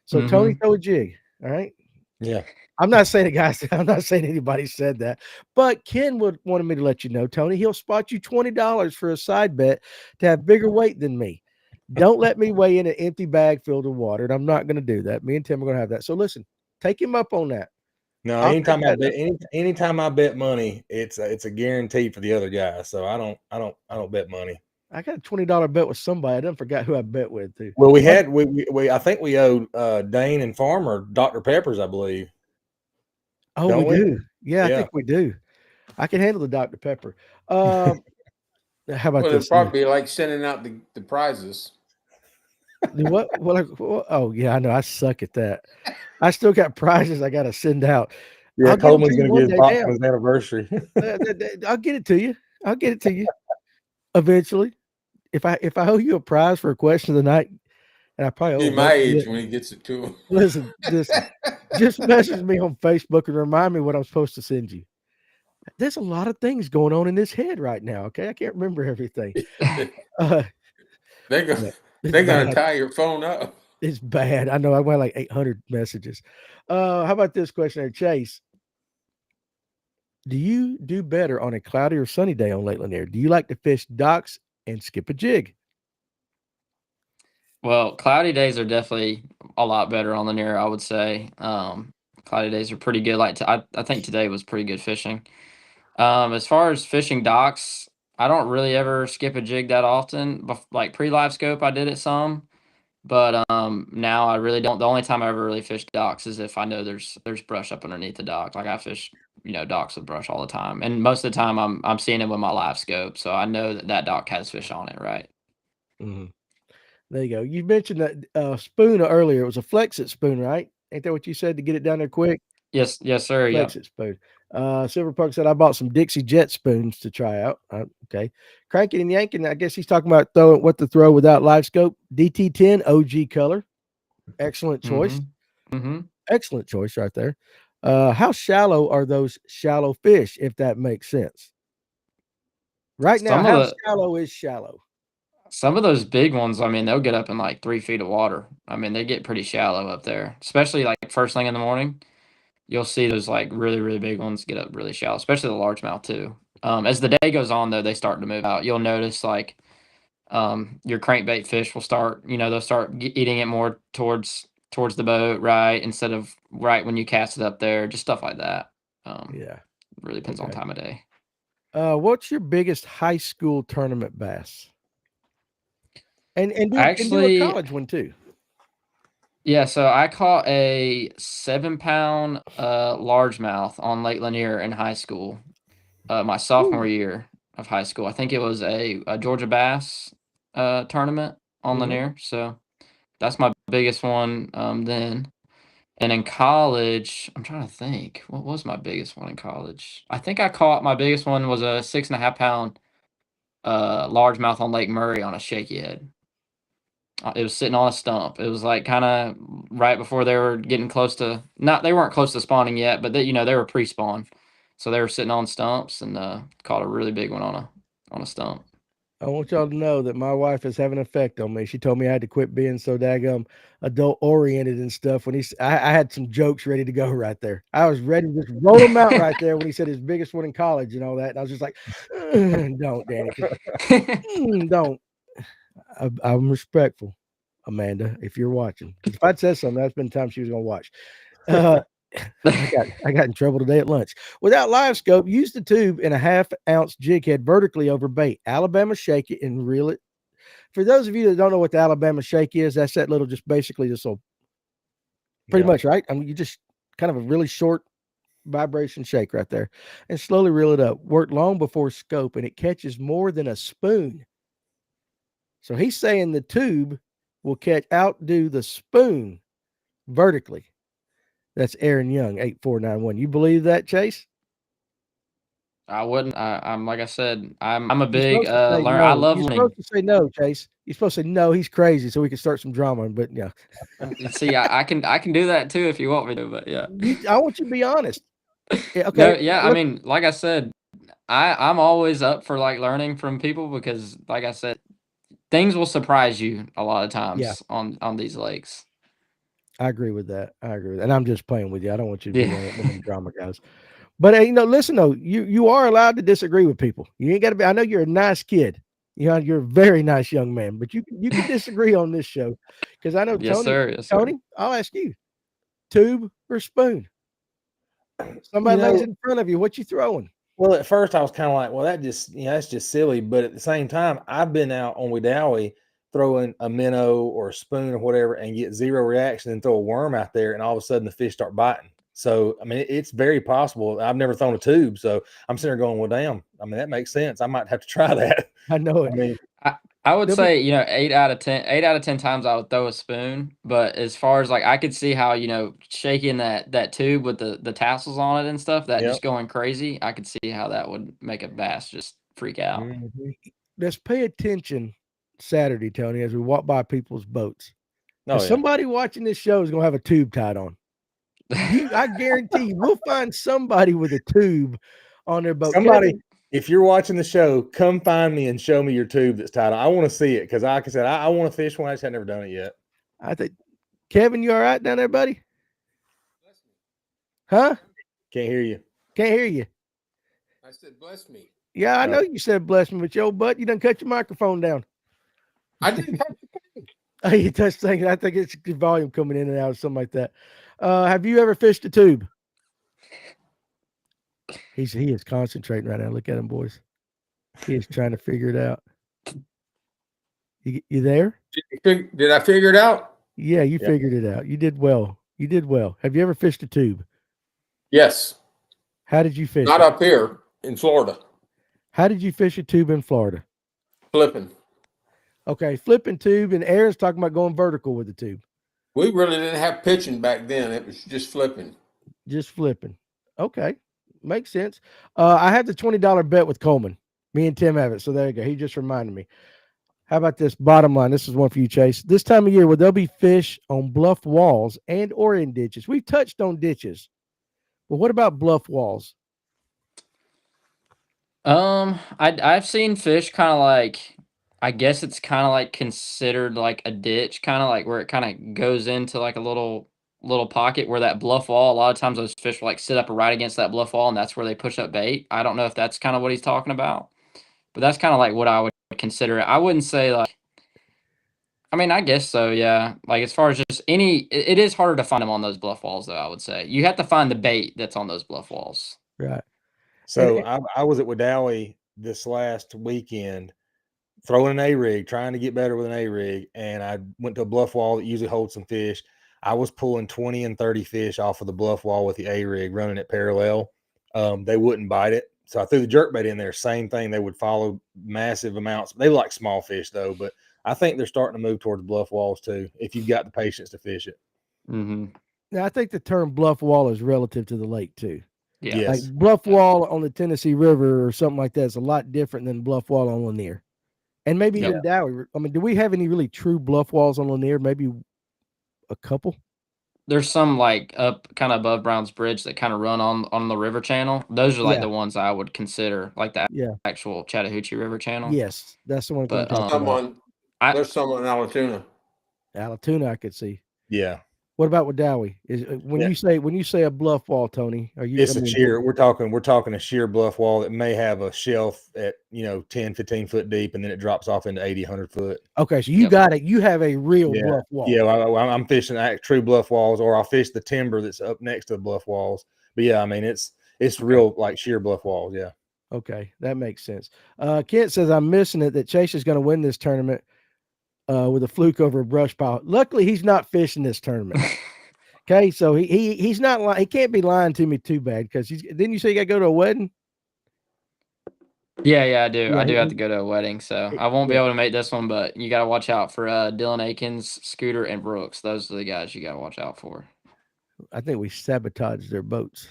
So Tony, throw a jig. All right. Yeah. I'm not saying anybody said that, but Ken wanted me to let you know, Tony, he'll spot you $20 for a side bet to have bigger weight than me. Don't let me weigh in an empty bag filled with water, and I'm not going to do that. Me and Tim are going to have that. So listen, take him up on that. No, anytime I bet money, it's a guarantee for the other guy. So I don't bet money. I got a $20 bet with somebody. I done forgot who I bet with too. Well, I think we owed Dane and Farmer Dr. Pepper's, I believe. Oh, Don't we we? do. Yeah, I Yeah. think we do. I can handle the Dr. Pepper. How about Well, it'd this? probably be like sending out the prizes. What? Oh, yeah, I know. I suck at that. I still got prizes I got to send out. Yeah, I'll get them to Coleman's you going to one get his day box now. on his anniversary. I'll get it to you. I'll get it to you eventually. If I owe you a prize for a question of the night, and I probably owe Be my age when he gets it to him. Listen, just message me on Facebook and remind me what I'm supposed to send you. There's a lot of things going on in this head right now. Okay, I can't remember everything. They're gonna tie your phone up. It's bad. I know. I went like 800 messages. How about this question there, Chase? Do you do better on a cloudy or sunny day on Lake Lanier? Do you like to fish docks and skip a jig? Well, cloudy days are definitely a lot better on Lanier, I would say. Cloudy days are pretty good. I think today was pretty good fishing. As far as fishing docks, I don't really ever skip a jig that often. Like pre-live scope, I did it some, but now I really don't. The only time I ever really fish docks is if I know there's brush up underneath the dock. Like I fish, docks with brush all the time, and most of the time I'm seeing it with my live scope, so I know that dock has fish on it, right? Mm-hmm. There you go. You mentioned that spoon earlier. It was a Flex-It spoon, right? Ain't that what you said to get it down there quick? Yes, sir. Yeah. Flex-It spoon. Silver Puck said I bought some Dixie Jet spoons to try out. Okay. Cranking and yanking. I guess he's talking about what to throw without live scope. DT10 OG color. Excellent choice. Mm-hmm. Excellent choice right there. How shallow are those shallow fish, if that makes sense? Right now, how shallow is shallow? Some of those big ones, I mean, they'll get up in like 3 feet of water. I mean, they get pretty shallow up there, especially like first thing in the morning. You'll see those like really, really big ones get up really shallow, especially the largemouth too. As the day goes on, though, they start to move out. You'll notice like your crankbait fish will start, they'll start eating it more towards the boat, right? Instead of right when you cast it up there, just stuff like that. Yeah. Really depends on time of day. What's your biggest high school tournament bass? And do a college one too. Yeah, so I caught a 7-pound largemouth on Lake Lanier in high school, my sophomore year of high school. I think it was a Georgia Bass tournament on Lanier. So that's my biggest one then. And in college, I'm trying to think, what was my biggest one in college? I think I caught my biggest one was a 6.5-pound largemouth on Lake Murray on a shaky head. It was sitting on a stump. It was like kind of right before they were getting close to they weren't close to spawning yet, but they were pre-spawn. So they were sitting on stumps and caught a really big one on a stump. I want y'all to know that my wife is having an effect on me. She told me I had to quit being so daggum adult oriented and stuff. When I had some jokes ready to go right there. I was ready to just roll them out right there when he said his biggest one in college and all that. And I was just like, don't, Danny, don't. I'm respectful, Amanda, if you're watching. Because if I'd said something, that's been the time she was going to watch. I got in trouble today at lunch. Without live scope, use the tube in a 1/2 ounce jig head vertically over bait. Alabama shake it and reel it. For those of you that don't know what the Alabama shake is, that's that little, just basically this little, pretty much, right? I mean, you just kind of a really short vibration shake right there and slowly reel it up. Work long before scope and it catches more than a spoon. So he's saying the tube will outdo the spoon vertically. That's Aaron Young, 8491. You believe that, Chase? I wouldn't. I'm like I said, I'm a big learner. No. I love You're learning. supposed to say no, Chase. You're supposed to say no. He's crazy, so we can start some drama. But yeah, see, I can do that too if you want me to. But yeah, I want you to be honest. Yeah, okay. No, yeah. I mean, like I said, I'm always up for like learning from people because, like I said, things will surprise you a lot of times on these lakes. I agree with that. And I'm just playing with you. I don't want you to be one of the drama guys. But listen though, you are allowed to disagree with people. You ain't got to be. I know you're a nice kid. You're a very nice young man, but you can disagree on this show because I know Tony. Yes, sir. Yes, Tony, sir. I'll ask you: tube or spoon? Somebody lays in front of you. What you throwing? Well, at first I was kind of like, well, that just that's just silly. But at the same time, I've been out on Wedowee throwing a minnow or a spoon or whatever and get zero reaction and throw a worm out there, and all of a sudden the fish start biting. So, I mean, it's very possible. I've never thrown a tube, so I'm sitting there going, well, damn. I mean, that makes sense. I might have to try that. I know it. I mean, I would say, 8 out of 10 times I would throw a spoon. But as far as like, I could see how, shaking that tube with the tassels on it and stuff, that just going crazy. I could see how that would make a bass just freak out. Mm-hmm. Let's pay attention Saturday, Tony, as we walk by people's boats. Somebody watching this show is going to have a tube tied on. I guarantee you, we'll find somebody with a tube on their boat. Somebody, if you're watching the show, come find me and show me your tube that's tied on. I want to see it because, like I said, I want to fish one. I just have never done it yet. I think, Kevin, you all right down there, buddy? Huh? Can't hear you. Can't hear you. I said, bless me. Yeah, I know you said bless me, but your butt, you done cut your microphone down. I didn't touch the Oh, you touched things. I think it's the volume coming in and out or something like that. Have you ever fished a tube? He is concentrating right now. Look at him, boys. He is trying to figure it out. You there? Did I figure it out? Yeah, you figured it out. You did well. You did well. Have you ever fished a tube? Yes. How did you fish? Not up here in Florida. How did you fish a tube in Florida? Flipping. Okay, flipping tube, and Aaron's talking about going vertical with the tube. We really didn't have pitching back then. It was just flipping. Just flipping. Okay, makes sense. I have the $20 bet with Coleman. Me and Tim have it, so there you go. He just reminded me. How about this bottom line? This is one for you, Chase. This time of year, will there be fish on bluff walls and or in ditches? We've touched on ditches, but what about bluff walls? I've seen fish kind of like, I guess it's kind of like considered like a ditch, kind of like where it kind of goes into like a little pocket where that bluff wall. A lot of times those fish will like sit up right against that bluff wall, and that's where they push up bait. I don't know if that's kind of what he's talking about, but that's kind of like what I would consider it. I wouldn't say like, I mean, I guess so, yeah. Like as far as just it is harder to find them on those bluff walls, though. I would say you have to find the bait that's on those bluff walls. Right. So I was at Wadowee this last weekend throwing an A-rig, trying to get better with an A-rig, and I went to a bluff wall that usually holds some fish. I was pulling 20 and 30 fish off of the bluff wall with the A-rig, running it parallel. They wouldn't bite it. So I threw the jerkbait in there, same thing. They would follow massive amounts. They like small fish, though, but I think they're starting to move towards bluff walls, too, if you've got the patience to fish it. Mm-hmm. Now, I think the term bluff wall is relative to the lake, too. Yeah. Yes. Like bluff wall on the Tennessee River or something like that is a lot different than bluff wall on Lanier. And maybe even Dowie. I mean, do we have any really true bluff walls on Lanier? Maybe a couple? There's some like up kind of above Brown's Bridge that kind of run on the river channel. Those are like the ones I would consider like the actual Chattahoochee River channel. Yes, that's the one. But there's some on Allatoona. Allatoona, I could see. Yeah. What about with Dowie? Is when you say a bluff wall, Tony? Are you? It's a sheer. We're talking a sheer bluff wall that may have a shelf at 10, 15 foot deep, and then it drops off into 80, 100 foot. Okay, so you got it. You have a real bluff wall. Yeah, I'm fishing true bluff walls, or I'll fish the timber that's up next to the bluff walls. But yeah, I mean it's real like sheer bluff walls. Yeah. Okay, that makes sense. Kent says I'm missing it that Chase is going to win this tournament. With a fluke over a brush pile. Luckily, he's not fishing this tournament. Okay, so he's not he can't be lying to me too bad because didn't you say you got to go to a wedding? Yeah, I do. Yeah, I do have to go to a wedding, so I won't be able to make this one. But you got to watch out for Dylan Akins, Scooter, and Brooks. Those are the guys you got to watch out for. I think we sabotaged their boats.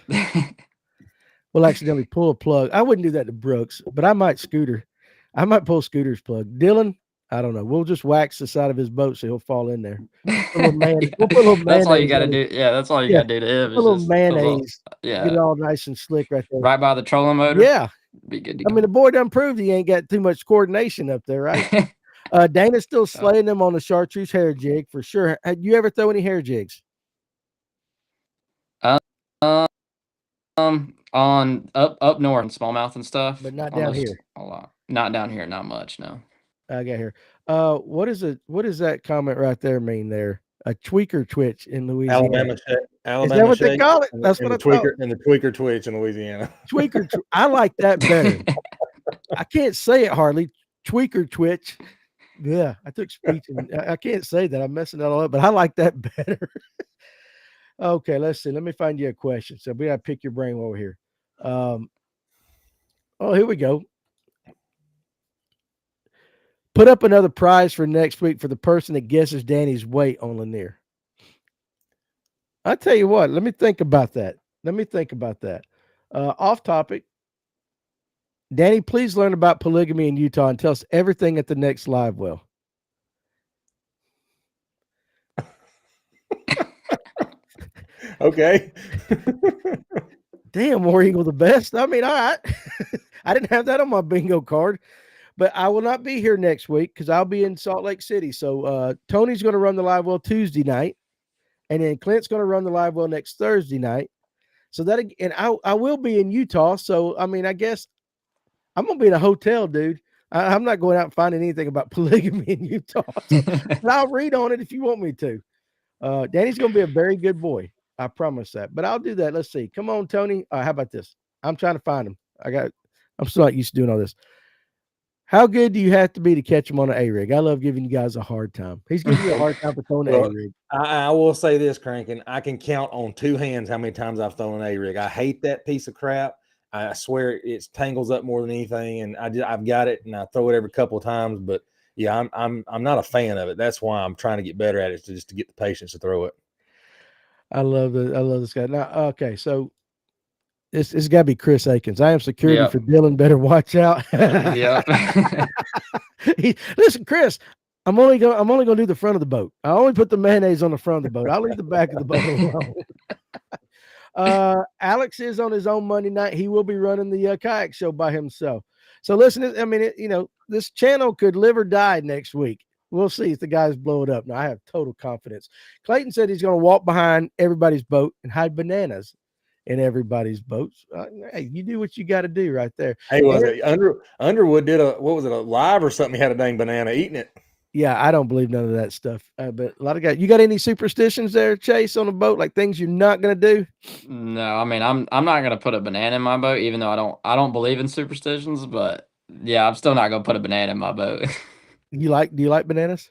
We'll accidentally pull a plug. I wouldn't do that to Brooks, but I might Scooter. I might pull Scooter's plug. Dylan. I don't know. We'll just wax the side of his boat so he'll fall in there. We'll put a little that's all you got to do. Yeah, that's all you got to do to him. A little mayonnaise. Get it all nice and slick right there. Right by the trolling motor. Yeah. Be good to go. I mean, the boy done proved he ain't got too much coordination up there, right? Dana's still slaying them on the chartreuse hair jig for sure. Had you ever throw any hair jigs? On up north and smallmouth and stuff. But not down here. A lot. Not down here, not much, no. I got here. What does that comment right there mean there? A tweaker twitch in Louisiana. Alabama. Is that what they call it? That's what I thought. And the tweaker twitch in Louisiana. Tweaker. I like that better. I can't say it hardly. Tweaker twitch. Yeah, I took speech and I can't say that. I'm messing that all up, but I like that better. Okay, let's see. Let me find you a question. So we gotta pick your brain over here. Oh, here we go. Put up another prize for next week for the person that guesses Danny's weight on Lanier. I tell you what, let me think about that. Off topic. Danny, please learn about polygamy in Utah and tell us everything at the next Livewell. Okay. Damn, War Eagle the best. I mean, all right. I didn't have that on my bingo card, but I will not be here next week because I'll be in Salt Lake City. So Tony's going to run the Livewell Tuesday night, and then Clint's going to run the Livewell next Thursday night. So that, and I will be in Utah. So I mean, I guess I'm going to be in a hotel, dude. I'm not going out and finding anything about polygamy in Utah. So, but I'll read on it if you want me to. Danny's going to be a very good boy. I promise that. But I'll do that. Let's see. Come on, Tony. How about this? I'm trying to find him. I'm still not used to doing all this. How good do you have to be to catch him on an A-rig? I love giving you guys a hard time. He's giving me a hard time for throwing an A-rig. I will say this, Crankin. I can count on two hands how many times I've thrown an A-rig. I hate that piece of crap. I swear it tangles up more than anything, and I've got it, and I throw it every couple of times. But yeah, I'm not a fan of it. That's why I'm trying to get better at it, just to get the patience to throw it. I love this guy. Now, okay, so it's got to be Chris Akins. I am security for Dylan. Better watch out. Yeah. Listen, Chris. I'm only gonna do the front of the boat. I only put the mayonnaise on the front of the boat. I'll leave the back of the boat alone. Alex is on his own Monday night. He will be running the kayak show by himself. So listen, I mean, this channel could live or die next week. We'll see if the guys blow it up. Now, I have total confidence. Clayton said he's going to walk behind everybody's boat and hide bananas in everybody's boats. Hey, you do what you got to do right there. Hey, Underwood did a live or something? He had a dang banana eating it. Yeah, I don't believe none of that stuff. But a lot of guys, you got any superstitions there, Chase, on a boat? Like things you're not going to do? No, I mean, I'm not going to put a banana in my boat, even though I don't believe in superstitions. But yeah, I'm still not going to put a banana in my boat. Do you like bananas?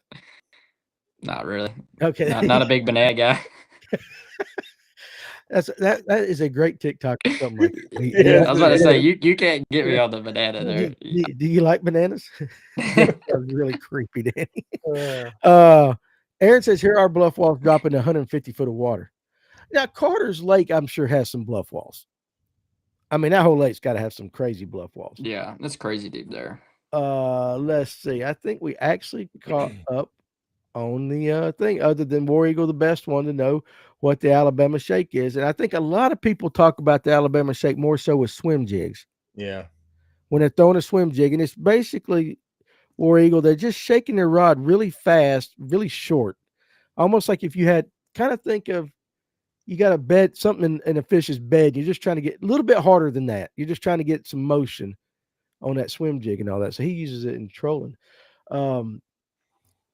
Not really. Okay. Not a big banana guy. That is a great TikTok or something like that. Yeah, I was about to say you can't get me on the banana there. Do you like bananas? That was really creepy, Danny. Aaron says here our bluff walls drop into 150 foot of water. Now Carter's Lake, I'm sure, has some bluff walls. I mean, that whole lake's got to have some crazy bluff walls. Yeah, that's crazy deep there. Let's see. I think we actually caught up on the thing, other than War Eagle, the best one to know what the Alabama shake is. And I think a lot of people talk about the Alabama shake more so with swim jigs. Yeah. When they're throwing a swim jig, and it's basically War Eagle, they're just shaking their rod really fast, really short. Almost like if you had kind of think of you got a bed, something in a fish's bed, you're just trying to get a little bit harder than that. You're just trying to get some motion on that swim jig and all that. So he uses it in trolling.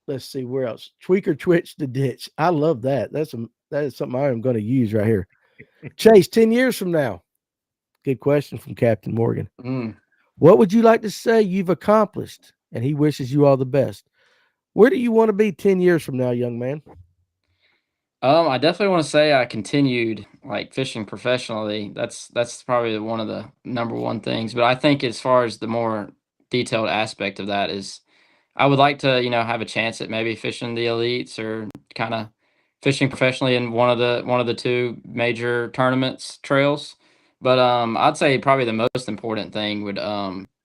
Let's see where else. Tweak or twitch the ditch. I love that. That is something I am going to use right here. Chase, 10 years from now. Good question from Captain Morgan. What would you like to say you've accomplished? And he wishes you all the best. Where do you want to be 10 years from now, young man? I definitely want to say I continued like fishing professionally. That's probably one of the number one things. But I think as far as the more detailed aspect of that is I would like to, have a chance at maybe fishing the elites or kind of fishing professionally in one of the two major tournaments trails. But I'd say probably the most important thing would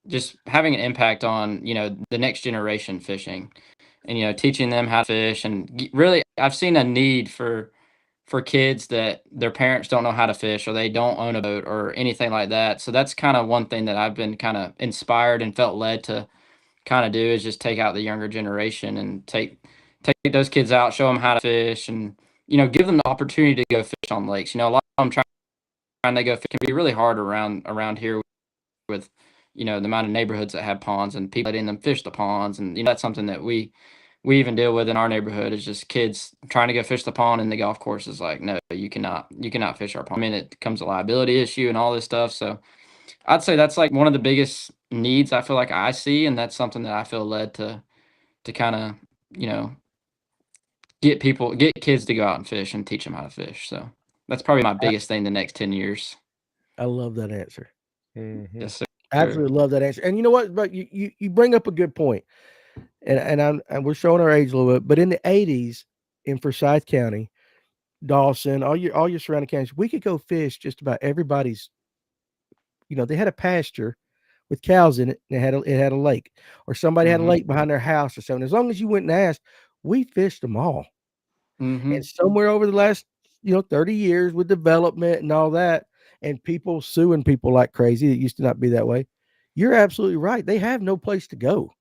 just having an impact on, the next generation fishing and, teaching them how to fish. And really, I've seen a need for kids that their parents don't know how to fish or they don't own a boat or anything like that. So that's kind of one thing that I've been kind of inspired and felt led to kind of do is just take out the younger generation and take those kids out, show them how to fish and, give them the opportunity to go fish on lakes. A lot of them trying to go fish can be really hard around here with, the amount of neighborhoods that have ponds and people letting them fish the ponds. And, that's something that we even deal with in our neighborhood is just kids trying to go fish the pond and the golf course is like, no, you cannot fish our pond. I mean, it becomes a liability issue and all this stuff. So I'd say that's like one of the biggest needs I feel like I see. And that's something that I feel led to kind of, get kids to go out and fish and teach them how to fish. So That's probably my biggest thing the next 10 years. I love that answer. Mm-hmm. Yes, sir. Absolutely love that answer. And you know what? But you bring up a good point. And we're showing our age a little bit, but in the 80s in Forsyth County, Dawson, all your surrounding counties, we could go fish just about everybody's. They had a pasture with cows in it, and it had a lake, or somebody had a lake behind their house or something. As long as you went and asked, we fished them all. And somewhere over the last 30 years with development and all that, and people suing people like crazy, it used to not be that way. You're absolutely right. They have no place to go.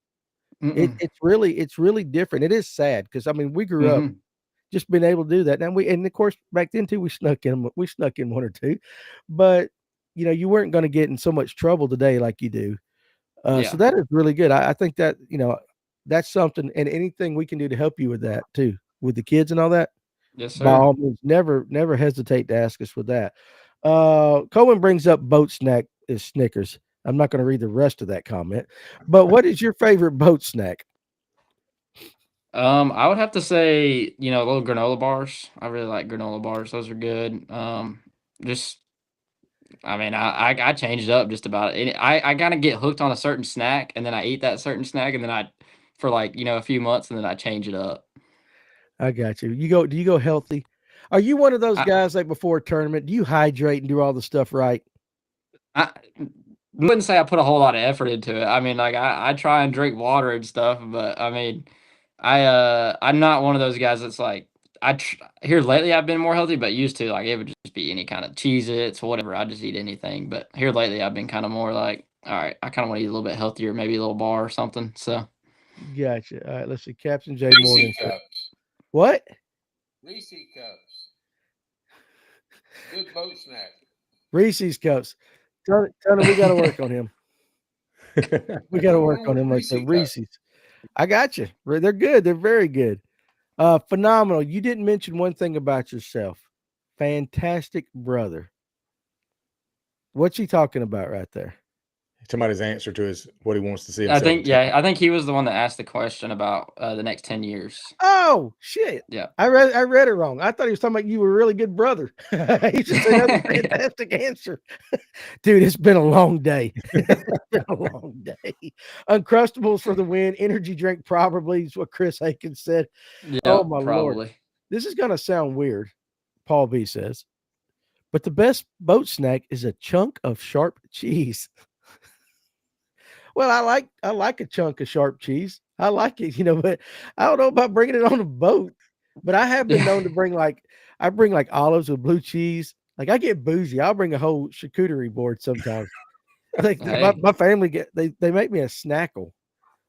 It's really different. It is sad because we grew up just being able to do that. And of course back then too, we snuck in one or two, but you weren't going to get in so much trouble today like you do. So that is really good. I think that that's something, and anything we can do to help you with that too, with the kids and all that. Yes, sir. By all means, never hesitate to ask us with that. Cohen brings up boat snack is Snickers. I'm not going to read the rest of that comment, but what is your favorite boat snack? I would have to say, little granola bars. I really like granola bars. Those are good. I change it up just about it. I kind of get hooked on a certain snack, and then I eat that certain snack, and then for a few months, and then I change it up. I got you. Do you go healthy? Are you one of those guys like before a tournament? Do you hydrate and do all the stuff right? I wouldn't say I put a whole lot of effort into it. I try and drink water and stuff, but I'm not one of those guys that's like here lately I've been more healthy, but used to it would just be any kind of Cheez-Its, whatever. I just eat anything. But here lately I've been kind of more like, all right, I kind of want to eat a little bit healthier, maybe a little bar or something. So gotcha. All right, let's see. Captain J Reese Morgan. cups. What? Reese cups. Good boat snack. Reese's cups. Tell him we got to work on him. We got to work on him like the Reese's. I got you. They're good. They're very good. Phenomenal. You didn't mention one thing about yourself. Fantastic brother. What's he talking about right there? Somebody's answer to what he wants to see I himself. think he was the one that asked the question about the next 10 years. Oh shit. Yeah. I read it wrong. I thought he was talking about you were a really good brother. He just said that's a fantastic answer. Dude, it's been a long day. It's been a long day. Uncrustables for the win. Energy drink probably is what Chris Aikens said. Yeah, oh my probably. Lord. This is gonna sound weird, Paul B says. But the best boat snack is a chunk of sharp cheese. Well, I like a chunk of sharp cheese. I like it, but I don't know about bringing it on a boat. But I have been known to bring I bring olives with blue cheese. Like I get bougie. I'll bring a whole charcuterie board sometimes. My family they make me a snackle.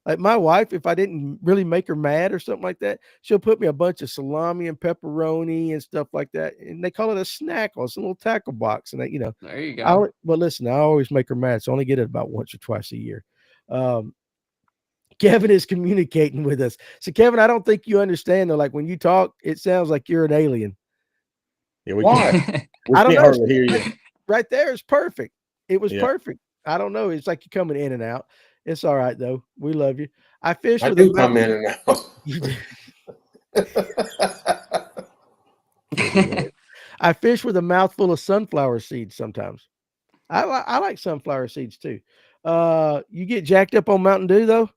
Like my wife, if I didn't really make her mad or something like that, she'll put me a bunch of salami and pepperoni and stuff like that. And they call it a snackle. It's a little tackle box. And there you go. But listen, I always make her mad. So I only get it about once or twice a year. Kevin is communicating with us. So Kevin, I don't think you understand though. Like when you talk, it sounds like you're an alien. Yeah, we can't hardly hear you. Right there is perfect. It was perfect. I don't know. It's like you're coming in and out. It's all right though. We love you. I do come in and out. I fish with a mouthful of sunflower seeds sometimes. I like sunflower seeds too. You get jacked up on Mountain Dew though?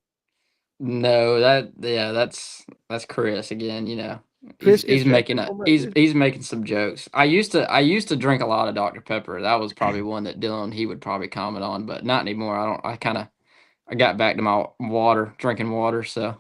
No, that's Chris again. Chris he's making some jokes. I used to drink a lot of Dr. Pepper. That was probably one that Dylan he would probably comment on, but not anymore. I got back to my drinking water. So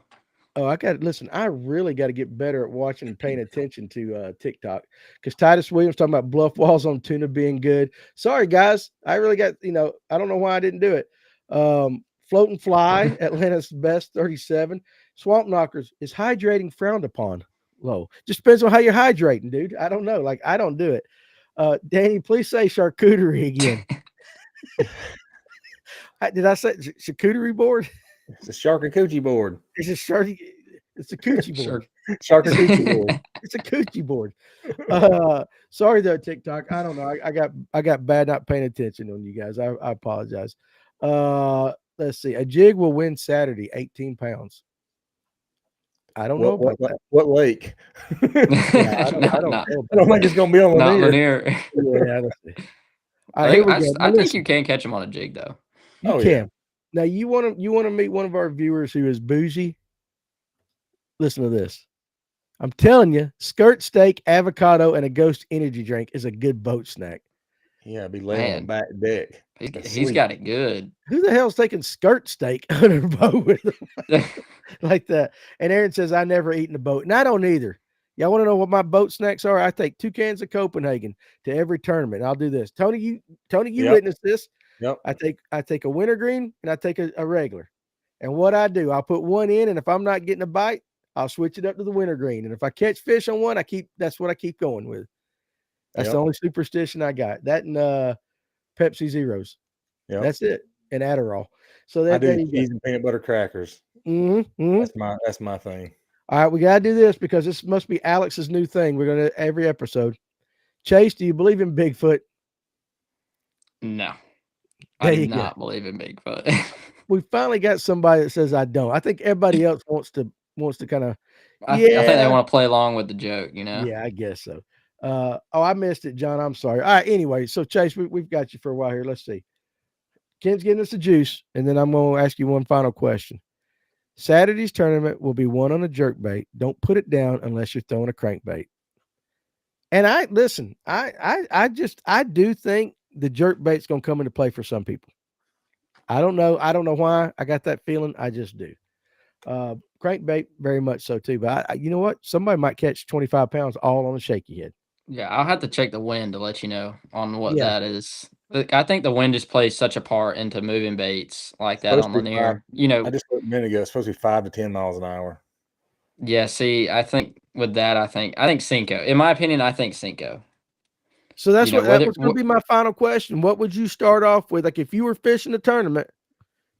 I really got to get better at watching and paying attention to TikTok, because Titus Williams talking about bluff walls on tuna being good. Sorry guys, I really got I don't know why I didn't do it. Float and Fly, Atlanta's best 37. Swamp Knockers, is hydrating frowned upon? Low. Just depends on how you're hydrating, dude. I don't know. Like I don't do it. Danny, please say charcuterie again. Did I say charcuterie board? It's a shark and coochie board. It's a coochie board. Shark and coochie board. It's a coochie board. Sorry though, TikTok. I don't know. I got bad not paying attention on you guys. I apologize. Let's see. A jig will win Saturday, 18 pounds. I don't know about that. What lake? Yeah, I don't think it's gonna be on not Lanier. Lanier. Yeah, let's see. All right, here we go. I think you can catch them on a jig though. You can. Yeah. Now you want to meet one of our viewers who is bougie. Listen to this. I'm telling you, skirt steak, avocado, and a Ghost energy drink is a good boat snack. Yeah, be laying on the back deck. He's got it good. Who the hell's taking skirt steak on a boat with them like that? And Aaron says, I never eaten a boat. And I don't either. Y'all want to know what my boat snacks are? I take 2 cans of Copenhagen to every tournament. I'll do this. Tony, you witnessed this. Yep. I take a wintergreen and I take a regular. And what I do, I'll put one in, and if I'm not getting a bite, I'll switch it up to the wintergreen. And if I catch fish on one, that's what I keep going with. That's the only superstition I got. That and Pepsi Zeros. Yeah, that's it. And Adderall. So that I do cheese and peanut butter crackers. That's my thing. All right, we gotta do this because this must be Alex's new thing. We're gonna every episode. Chase, do you believe in Bigfoot? No, I do not believe in Bigfoot. We finally got somebody that says I don't. I think everybody else wants to kind of. I think they want to play along with the joke, you know. Yeah, I guess so. I missed it, John. I'm sorry. All right. Anyway, so Chase, we've got you for a while here. Let's see. Ken's getting us the juice, and then I'm going to ask you one final question. Saturday's tournament will be won on a jerkbait. Don't put it down unless you're throwing a crankbait. And I do think the jerkbait's going to come into play for some people. I don't know why. I got that feeling. I just do. Crankbait, very much so too. But you know what? Somebody might catch 25 pounds all on a shaky head. Yeah, I'll have to check the wind to let you know on what that is. I think the wind just plays such a part into moving baits like that on Lanier. You know, I just looked a minute ago. It's supposed to be 5 to 10 miles an hour. Yeah, see, I think with that, I think Cinco. In my opinion, I think Cinco. So that was going to be my final question. What would you start off with? Like if you were fishing a tournament,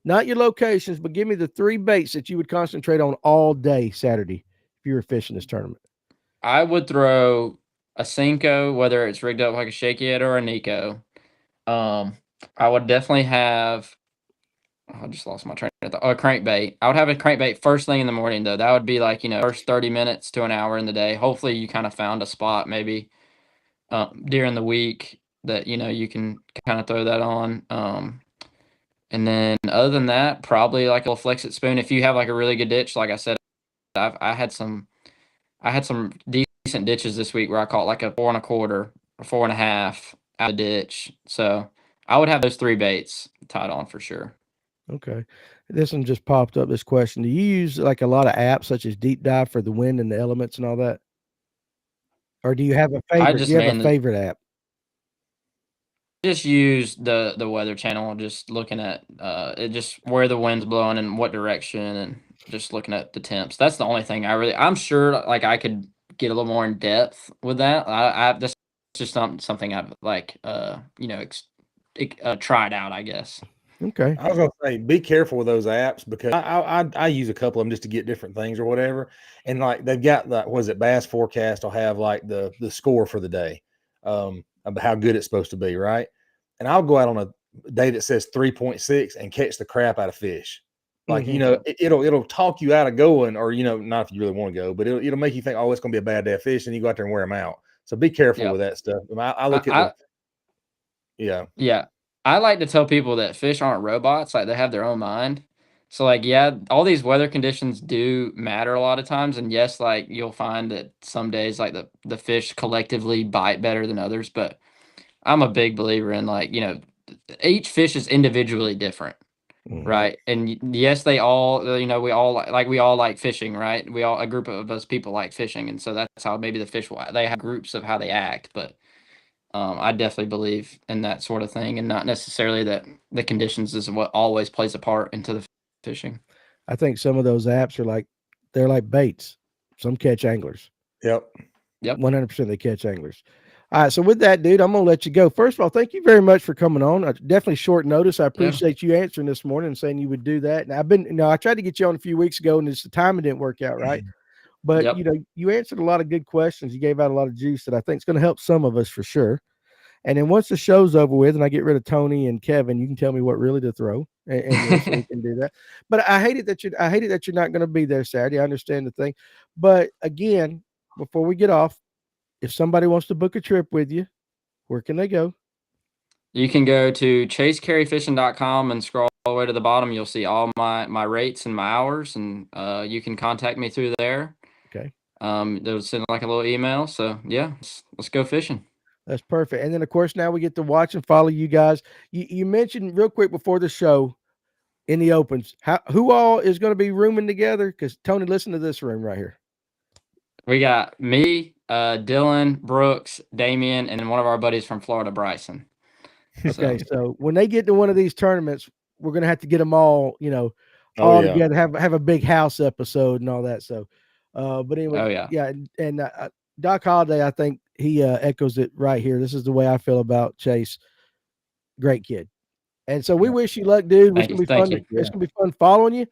not your locations, but give me the 3 baits that you would concentrate on all day Saturday if you were fishing this tournament. I would throw a Cinco, whether it's rigged up like a shaky head or a Nico. I would definitely have. I just lost my train of thought. A crankbait. I would have a crankbait first thing in the morning, though. That would be like, first 30 minutes to an hour in the day. Hopefully, you kind of found a spot maybe during the week that you can kind of throw that on. And then other than that, probably like a flex it spoon. If you have like a really good ditch, like I said, I had some decent ditches this week where I caught like a 4 1/4 or 4 1/2 out of ditch. So I would have those 3 baits tied on for sure. Okay. This one just popped up, this question. Do you use like a lot of apps such as Deep Dive for the wind and the elements and all that? Or do you have a favorite? Do you have a favorite app? Just use the weather channel, just looking at just where the wind's blowing and what direction, and just looking at the temps. That's the only thing I'm sure like I could get a little more in depth with that. That's just something I've like tried out, I guess. Okay. I was gonna say, be careful with those apps because I use a couple of them just to get different things or whatever. And like they've got Bass Forecast will have like the score for the day, about how good it's supposed to be, right? And I'll go out on a day that says 3.6 and catch the crap out of fish. Like it'll talk you out of going, or not if you really want to go, but it'll make you think, oh, it's gonna be a bad day of fish, and you go out there and wear them out. So be careful with that stuff. I look at yeah. I like to tell people that fish aren't robots. Like they have their own mind. So like, yeah, all these weather conditions do matter a lot of times. And yes, like you'll find that some days like the fish collectively bite better than others. But I'm a big believer in like, each fish is individually different. Right. And yes, they all, we all like fishing, right? A group of us people like fishing. And so that's how maybe the fish they have groups of how they act. But I definitely believe in that sort of thing, and not necessarily that the conditions is what always plays a part into the fishing. I think some of those apps they're like baits. Some catch anglers. Yep. 100% they catch anglers. All right. So with that, dude, I'm going to let you go. First of all, thank you very much for coming on. Definitely short notice. I appreciate you answering this morning and saying you would do that. And I tried to get you on a few weeks ago, and the timing didn't work out right. But, you answered a lot of good questions. You gave out a lot of juice that I think is going to help some of us for sure. And then once the show's over with and I get rid of Tony and Kevin, you can tell me what really to throw. and so we can do that. But I hate it that you're not going to be there Saturday. I understand the thing, but again, before we get off, if somebody wants to book a trip with you, where can they go? You can go to chasecareyfishing.com and scroll all the way to the bottom. You'll see all my rates and my hours, and you can contact me through there. Okay. They'll send like a little email. So yeah, let's go fishing. That's perfect. And then of course now we get to watch and follow you guys. You mentioned real quick before the show in the opens, who all is going to be rooming together? Because Tony, listen to this room right here. We got me, Dylan, Brooks, Damian, and then one of our buddies from Florida, Bryson. Okay, so when they get to one of these tournaments, we're gonna have to get them all, all together, have a big house episode and all that. So, but anyway, and Doc Holliday, I think he echoes it right here. This is the way I feel about Chase. Great kid, and so we wish you luck, dude. It's gonna be fun. It's gonna be fun following you,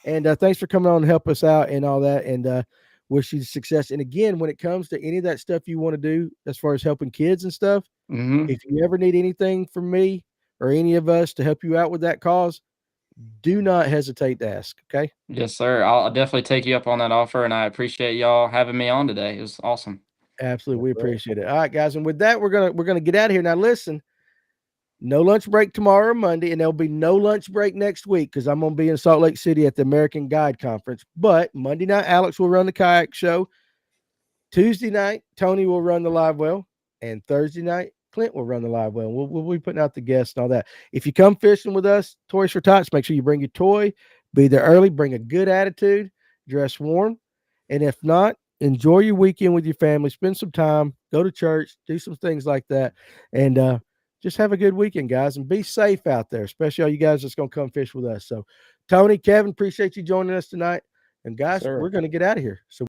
and thanks for coming on and help us out and all that. And wish you success. And again, when it comes to any of that stuff you want to do as far as helping kids and stuff. If you ever need anything from me or any of us to help you out with that cause, do not hesitate to ask. Okay. Yes, sir. I'll definitely take you up on that offer, and I appreciate y'all having me on today. It was awesome. Absolutely. We appreciate it. All right, guys. And with that, we're gonna get out of here. Now listen, no lunch break tomorrow or Monday, and there'll be no lunch break next week because I'm gonna be in Salt Lake City at the American Guide Conference. But Monday night, Alex will run the kayak show. Tuesday night, Tony will run the Livewell, and Thursday night, Clint will run the Livewell. We'll be putting out the guests and all that. If you come fishing with us, Toys for Tots, make sure you bring your toy, be there early, bring a good attitude, dress warm. And if not, enjoy your weekend with your family, spend some time, go to church, do some things like that. And just have a good weekend, guys, and be safe out there, especially all you guys that's going to come fish with us. So, Tony, Kevin, appreciate you joining us tonight. And guys, we're going to get out of here. So